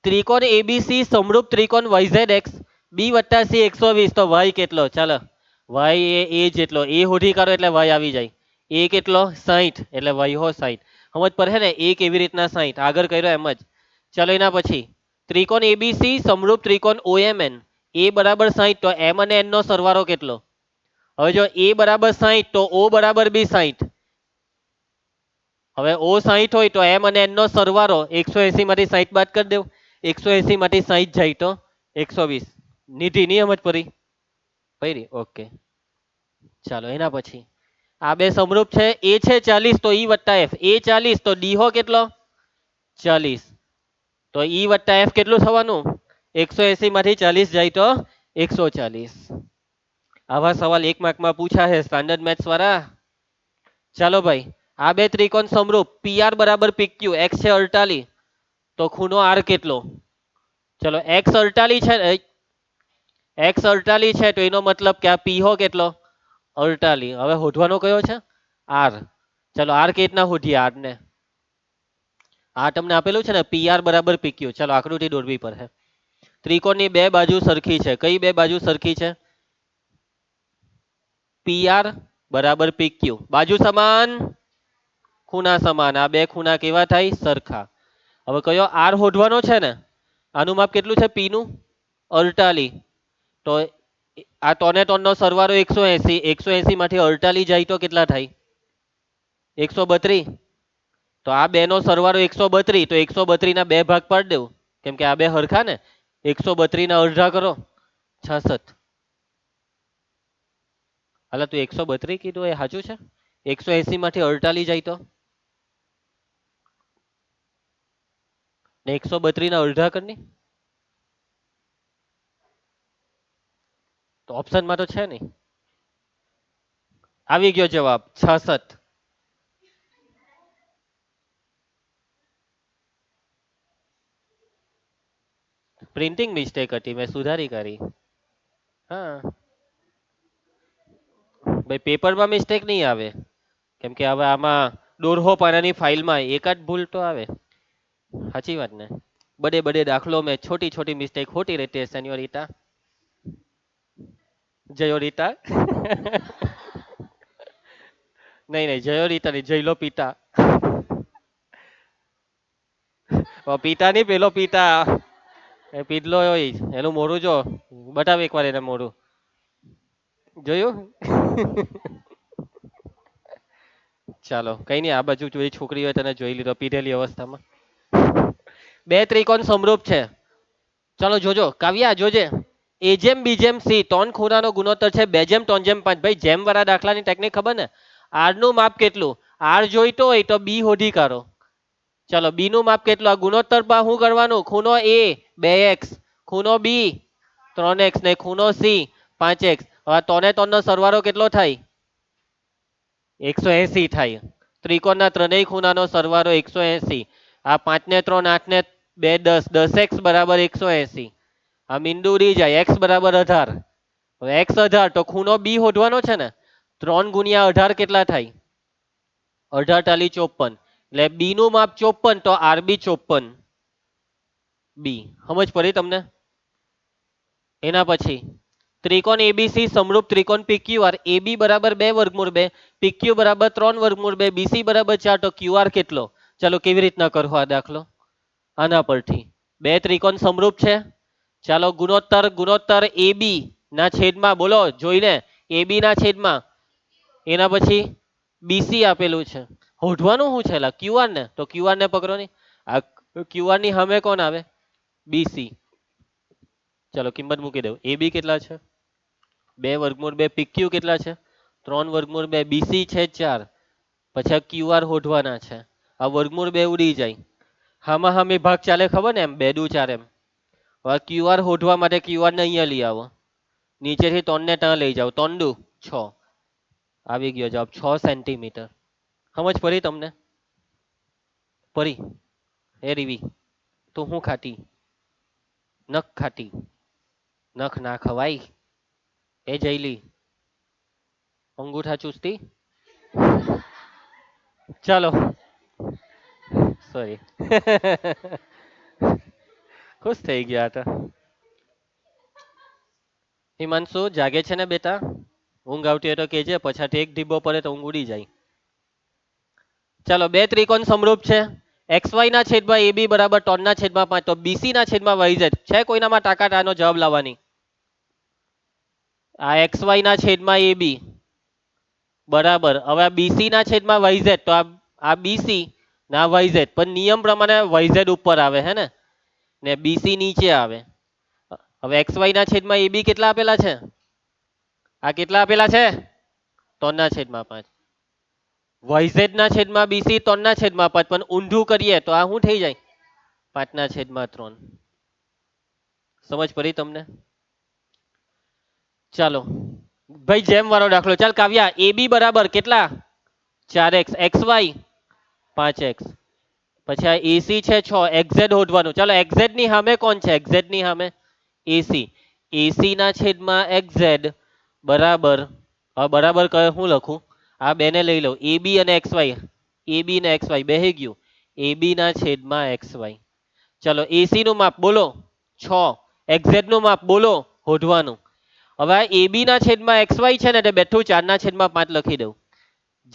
ત્રિકોણ એબીસી સમરૂપ ત્રિકોણ YZX બી વત્તા સી 120. તો વાય કેટલો? ચાલો વાય એ જેટલો, એ હોધી કાઢો એટલે વાય આવી જાય. એ કેટલો? 60 એટલે વાય હો 60. સમજ પડે ને એ કેવી રીતના 60 આગળ કર્યો એમ જ. ચાલો એના પછી ત્રિકોણ એબીસી સમરૂપ ત્રિકોણ OMN એ બરાબર 60. તો એમ અને એન નો સરવાળો કેટલો? હવે જો એ બરાબર 60 તો ઓ બરાબર બી 60. હવે ઓ 60 હોય તો એમ અને એન નો સરવાળો 180 માંથી 60 બાદ કરી દેવું. 180 માંથી 60 જાય તો 120. નિધિ નિયમ જ પડી પડી. ઓકે ચાલો એના પછી આ બે સમરૂપ છે. એ છે 40 તો ઈ વત્તા એફ. એ 40 તો ડી હો કેટલો? 40. તો ઈ વત્તા એફ કેટલું થવાનું? 180 માંથી 40 જાય તો 140. આવા સવાલ એક માર્કમાં પૂછા છે સ્ટાન્ડર્ડ મેથ્સ વાળા. ચાલો ભાઈ, આ બે ત્રિકોણ સમરૂપ PR બરાબર PQ. x છે 48 તો ખૂણો R કેટલો? ચલો x 48 છે ને, x 48 છે તો એનો મતલબ કે આ P હો કેટલો? 48. હવે શોધવાનો કયો છે? R. ચલો R કેવી રીતના શોધીએ R ને? આ તમને આપેલું છે ને PR બરાબર PQ. ચલો આકૃતિ દોરવી પડશે. ત્રિકોણની બે બાજુ સરખી છે. કઈ બે બાજુ સરખી છે? PR બરાબર PQ. બાજુ સમાન, ખૂણા સમાન. આ બે ખૂણા કેવા થાય? સરખા. હવે કયો R શોધવાનો છે ને? આનું માપ કેટલું છે P નું? 48. તો આ 3 ને 3 નો સરવાળો 180. 180 માંથી 48 જાય તો કેટલા થાય? 132. તો આ બે નો સરવાળો 132. તો 132 ના બે ભાગ પાડી દેવું કેમ કે આ બે હરખા ને. 132 ના અડધા કરો 66. હાલા તું 132 કીધું એ સાચું છે? 180 માંથી 48 જાય ને 132 ના અડધા કરની. તો ઓપ્શનમાં તો છે નહીં. આવી ગયો જવાબ 66. પ્રિન્ટિંગ મિસ્ટેક હતી, મેં સુધારી કરી. હા ભાઈ, પેપરમાં મિસ્ટેક નહીં આવે કેમ કે હવે આમાં દોરહો પાનાની ફાઇલમાં એકાદ ભૂલ તો આવે. સાચી વાત ને? બડે બડે દાખલો મેં छोटी छोटी मिस्टेक होती रहती है सेन्योरिटा. જયોરિતા. નહીં નહીં જયોરિતા નહીં, જયલો પિતા. પિતા નહીં, પેલો પિતા. એ પીધલો હોય એનું મોઢું જો, બતાવ એકવાર એને મોઢું જોયું. ચાલો કઈ નહીં, આ બાજુ જોઈ છોકરી હોય તને જોઈ લીધો પીધેલી અવસ્થામાં. બે ત્રિકોણ સમરૂપ છે. ચાલો જોજો કાવ્યા જોજે. એ જેમ બી જેમ સી ત્રણ ખૂણાનો ગુણોત્તર છે 2:3:5. ભાઈ જેમ વાળા દાખલાની ટેકનિક ખબર ને? આર નું માપ કેટલું? આર જોઈતો હોય તો બી શોધી કાઢો. ચલો બી નું માપ કેટલું? આ ગુણોત્તર માં શું કરવાનું? ખૂણો એ 2x, ખૂણો બી 3x ને ખૂણો સી 5x. હવે 3 ને 3 નો સરવાળો કેટલો થાય? 180 થાય. ત્રિકોણના ત્રણેય ખૂણાનો સરવાળો 180. આ 5 ને 3 8 ને 2 10, 10x બરાબર 180. આ મીંડું ઉડી જાય. x બરાબર 18. હવે x 18 તો ખૂણો બી શોધવાનો છે ને. 3 ગુણ્યા 18 કેટલા થાય? 18 ટાલી 54. એટલે બી નું માપ 54 તો આરબી 54 બી. સમજ પડી તમને? એના પછી ત્રિકોણ એબીસી સમરૂપ ત્રિકોણ પીક્યુઆર. એબી બરાબર 2 વર્ગમૂળ 2, પીક્યુ બરાબર 3 વર્ગમૂળ 2, બીસી બરાબર 4 તો ક્યુઆર કેટલો? ચાલો કેવી રીતના કરવો આ દાખલો? આના પરથી બે ત્રિકોણ સમરૂપ છે. ચાલો ગુણોત્તર ગુણોત્તર એબી ના છેદમાં બોલો જોઈને. એબી ના છેદમાં એના પછી બીસી આપેલું છે. શોધવાનું શું છે ક્યુઆર ને? તો ક્યુઆર ને પકડો નહીં. આ ક્યુઆર ની સામે કોણ આવે? બીસી. ચલો કિંમત મૂકી દઉં. એબી કેટલા છે? 2 વર્ગમૂળ 2. પીક્યુ કેટલા છે? 3 વર્ગમૂળ 2. બીસી છે 4. પછી આ ક્યુઆર શોધવાના છે. આ વર્ગમૂળ 2 ઉડી જાય. હામાં હામે ભાગ ચાલે ખબર ને? એમ 2 દુ 4 એમ. હવે ક્યુઆર શોધવા માટે ક્યુઆર ને અહીંયા લઈ આવો. નીચેથી 3 ને ત્યાં લઈ જાઓ. 3 દુ 6. આવી ગયો જવાબ 6 સેન્ટીમીટર. સમજ પડી તમને? પડી? એ રીવી તો હું ખાટી નખ ખાટી નખ ના ખવાય. એ જઈલી અંગૂઠા ચૂસતી. ચાલો સોરી. ખુશ થઈ ગયા હતા. હિમાંશુ જાગે છે ને બેટા? ઊંઘ આવતી હોય તો કેજે, પછાથી એક ઢીબો પડે તો ઊંઘ ઉડી જાય. ચાલો બે ત્રિકોણ સમરૂપ છે. XY ના છેદમાં AB બરાબર 3 ના છેદમાં 5 તો BC ના છેદમાં YZ છે કોઈનામાં તાકાત આનો જવાબ લાવવાની? આ XY ના છેદમાં AB બરાબર. હવે આ BC ના છેદમાં YZ તો આ BC ના YZ પણ નિયમ પ્રમાણે YZ ઉપર આવે હે ને BC નીચે આવે. હવે XY ના છેદમાં AB કેટલા આપેલા છે? આ કેટલા આપેલા છે? 3 ના છેદમાં 5. YZ ના છેદમાં BC 3 ના છેદમાં 5 પણ ઊંધું કરીએ તો આ શું થઈ જાય? 5 ના છેદમાં 3. સમજ પડી તમને? ચાલો ભાઈ જેમ વાળો દાખલો. ચાલ કાવ્યા AB બરાબર કેટલા? 4x, XY 5x. પછી આ AC છે 6, XZ શોધવાનું. ચાલો XZ ની સામે કોણ છે? XZ ની સામે AC. AC ના છેદમાં XZ બરાબર. હવે બરાબર કહે હું લખું? આ બેને લઈ લઉં. AB અને XY. AB ને XY બેહી ગયું. AB ના છેદમાં XY. ચલો AC નું માપ બોલો 6. XZ નું માપ બોલો શોધવાનું. હવે આ AB ના છેદમાં XY છે ને તે બેઠું 4 ના છેદમાં 5 લખી દઉં.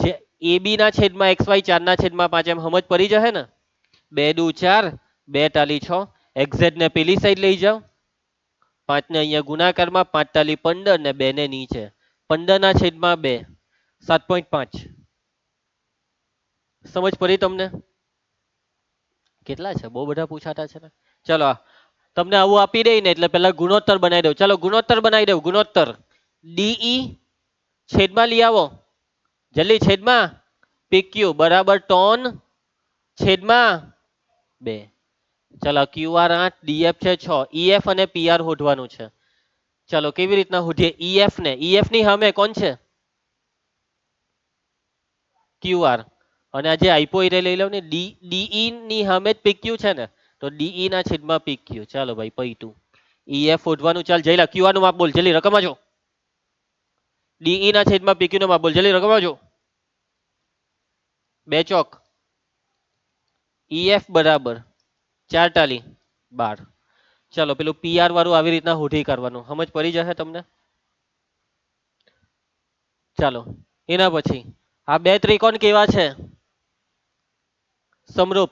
જે AB ના છેદમાં XY 4 ના છેદમાં 5 એમ સમજ પડી જશે ને? 2 દુ 4, 2 ટાલી 6. XZ ને પેલી સાઈડ લઈ જાઓ. 5 ને અહીંયા ગુણાકારમાં 5 ટાલી 15 ને 2 ને નીચે. 15 ના છેદમાં 2 7.5. સમજ પડી તમને? કેટલા છે? બહુ બધા પૂછાતા છે ને. ચલો તમને આવું આપી દઈ ને એટલે પેલા ગુણોત્તર બનાવી દઉં. ચાલો ગુણોત્તર બનાવી દઉં. ગુણોત્તર DE છેદમાં લઈ આવો જલ્દી. છેદમાં PQ બરાબર 3 છેદમાં 2. ચાલો QR 8, DF છે 6. EF અને PR શોધવાનું છે. ચાલો કેવી રીતના શોધીએ? EF ને EF ની સામે કોણ છે? QR. અને આ જે આપ્યો એ લઈ લઉં ને. DE ની સામે જ PQ છે ને તો DE ના છેદમાં PQ. ચાલો ભાઈ પૈતું. EF શોધવાનું. ચાલ જઈલા QR નું માપ બોલ જલ્દી રકમ જો. DE ના છેદમાં PQ નું માપ બોલ જલ્દી રકમ જો. 2 ચોક. EF બરાબર 4 ટાલી 12. ચાલો પેલું PR વાળું આવી રીતના શોધી કરવાનું. સમજ પડી જશે તમને? ચાલો એના પછી આ બે ત્રિકોણ કેવા છે? સમરૂપ.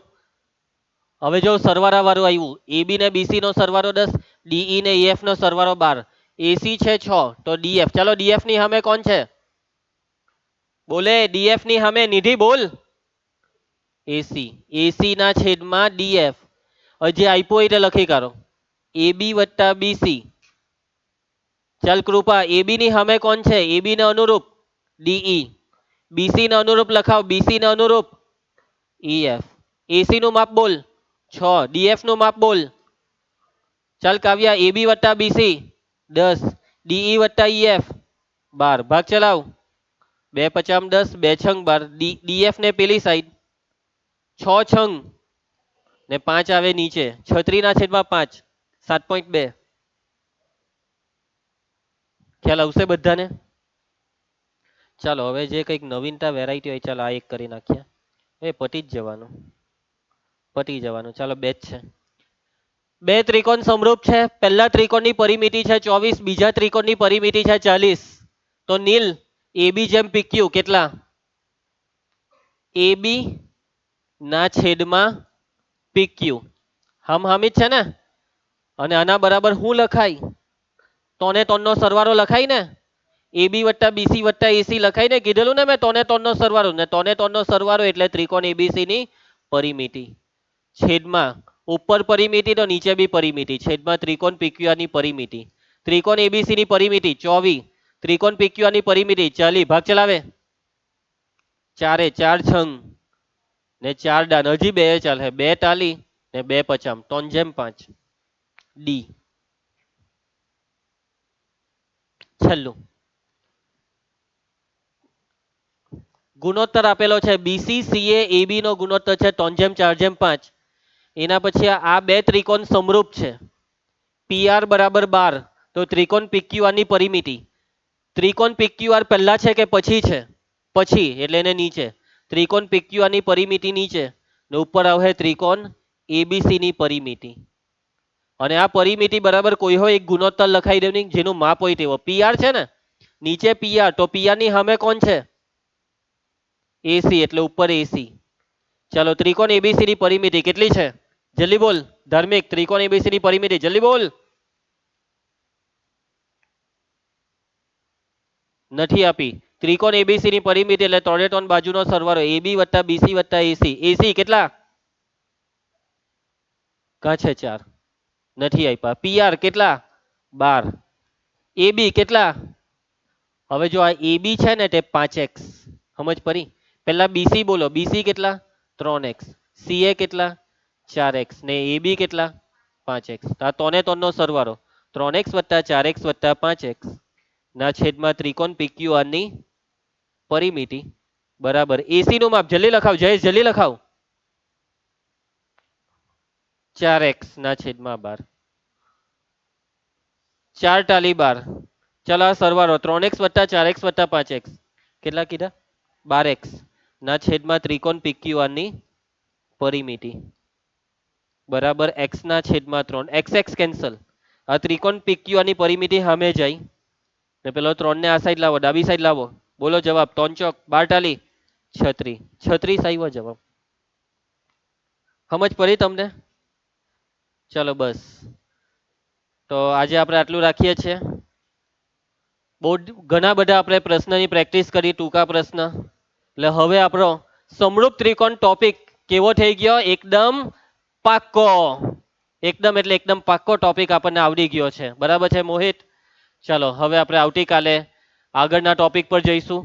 હવે જો સરવાળા વાળું આવ્યું. AB ને BC નો સરવાળો 10, DE ને EF નો સરવાળો 12, AC છે 6 તો DF. ચાલો DF ની સામે કોણ છે? બોલે DF ની સામે નિધિ બોલ. AC. AC ના છેદમાં DF. જે આપ્યો એટલે લખી કાઢો. AB વત્તા BC. ચાલ કૃપા AB ની સામે કોણ છે? AB ને અનુરૂપ DE. BC ને અનુરૂપ લખાવ. BC ને અનુરૂપ EF. એસી નું માપ બોલ 6, ડીએફ નું માપ બોલ. ચાલ કાવ્યા એબી વત્તા બીસી 10, ડીઈ વત્તા ઈએફ 12. ભાગ ચલાવ. 2 પચામ 10, 2 છંગ 12. ડીએફ ને પેલી સાઈડ 6 છંગ ને 5 આવે નીચે 36/5 7.2. ખ્યાલ આવશે બધાને? ચાલો હવે જે કંઈક નવીનતા વેરાયટી હોય ચાલો આ એક કરી નાખીએ. એ પતી જ જવાનું, પતી જવાનું. ચાલો બે જ છે. બે ત્રિકોણ સમરૂપ છે. પહેલા ત્રિકોણની પરિમિતિ છે 24, બીજા ત્રિકોણની પરિમિતિ છે 40. તો નીલ એબી જેમ પીક્યુ કેટલા? એબી ના છેદમાં પીક્યુ હમ હામી જ છે ને. અને આના બરાબર શું લખાય? તોને તોનનો સરવાળો લખાય ને. એબી વત્તા બીસી વત્તા એસી લખાય ને. કીધેલું ને મેં તોને તોનનો સરવાળો ને તોને તોનનો સરવાળો એટલે ત્રિકોણ એબીસી ની પરિમિતિ છેદમાં ઉપર પરિમિતિ તો નીચે બી પરિમિતિ છેદમાં ત્રિકોણ પીક્યુઆર ની પરિમિતિ. ત્રિકોણ એબીસી ની પરિમિતિ 24, ત્રિકોણ પીક્યુઆર ની પરિમિતિ 40. ભાગ ચલાવે. 4 4 છંગ ને 4 દાન હજી બે ચાલે 2 તાલી ને 2 પચામ 3/5 ડી. છેલ્લું ગુણોત્તર આપેલો છે બીસી સીએ એબી નો ગુણોત્તર છે 3/4/5. એના પછી આ બે ત્રિકોણ સમરૂપ છે. પીઆર બરાબર 12 તો ત્રિકોણ પીક્યુઆર ની પરિમિતિ. ત્રિકોણ પીક્યુઆર પહેલા છે કે પછી છે? પછી એટલે એને નીચે. ત્રિકોણ પીક્યુઆર ની પરિમિતિ નીચે ને ઉપર આવે ત્રિકોણ એબીસી ની પરિમિતિ. અને આ પરિમિતિ બરાબર કોઈ હોય એક ગુણોત્તર લખાઈ દેવાની જેનું માપ હોય તેવો. પીઆર છે ને નીચે પીઆર તો પીઆર ની સામે કોણ છે? એસી એટલે ઉપર એસી. ચાલો ત્રિકોણ એબીસી ની પરિમિતિ કેટલી છે? જલ્દી બોલ. ધાર્મિક ત્રિકોણ એબીસી ની પરિમિતિ જલ્દી બોલ. નથી આપી. ત્રિકોણ એબીસી ની પરિમિતિ એટલે 3 બાજુનો સરવાળો એબી વત્તા બીસી વત્તા એસી. એસી કેટલા? કા છે 4 નથી આપ્યા. પીઆર કેટલા? 12. એબી કેટલા? હવે જો આ એબી છે ને તે 5x સમજ પડી. પેલા બીસી બોલો. બીસી કેટલા? 3x. સીએ કેટલા? 4x ને એબી કેટલા? 5x. આ તોને તોનનો સરવાળો 3x વત્તા 4x વત્તા 5x ના છેદમાં ત્રિકોણ પીક્યુઆર ની પરિમિતિ બરાબર એસી નું માપ જલ્દી લખાવ. જયેશ જલ્દી લખાવ. 4x ના છેદમાં 12. 4 ટાલી 12. ચાલો આ સરવાળો 3x વત્તા 4x વત્તા 5x કેટલા કીધા? 12x ના છેદમાં ત્રિકોણ પીક્યુઆર ની પરિમિતિ બરાબર x ના છેદમાં 3. x x cancel. આ ત્રિકોણ પીક્યુઆર ની પરિમિતિ સામે જાય ને પેલો 3 ને આ સાઈડ લાવો, ડાબી સાઈડ લાવો. બોલો જવાબ. 3 ચોક 12 ટાલી 36. 36 આવ્યો જવાબ. સમજ પડી તમને? ચલો બસ. તો આજે આપણે આટલું રાખીએ છીએ. બહુ ઘણા બધા આપણે પ્રશ્નની પ્રેક્ટિસ કરી ટૂંકા પ્રશ્ન. એટલે હવે આપણો સમરૂપ ત્રિકોણ ટોપિક કેવો થઈ ગયો? એકદમ પાક્કો. એકદમ એટલે એકદમ પાક્કો ટોપિક આપણને આવડી ગયો છે. બરાબર છે મોહિત? ચાલો હવે આપણે આવતીકાલે આગળના ટોપિક પર જઈશું.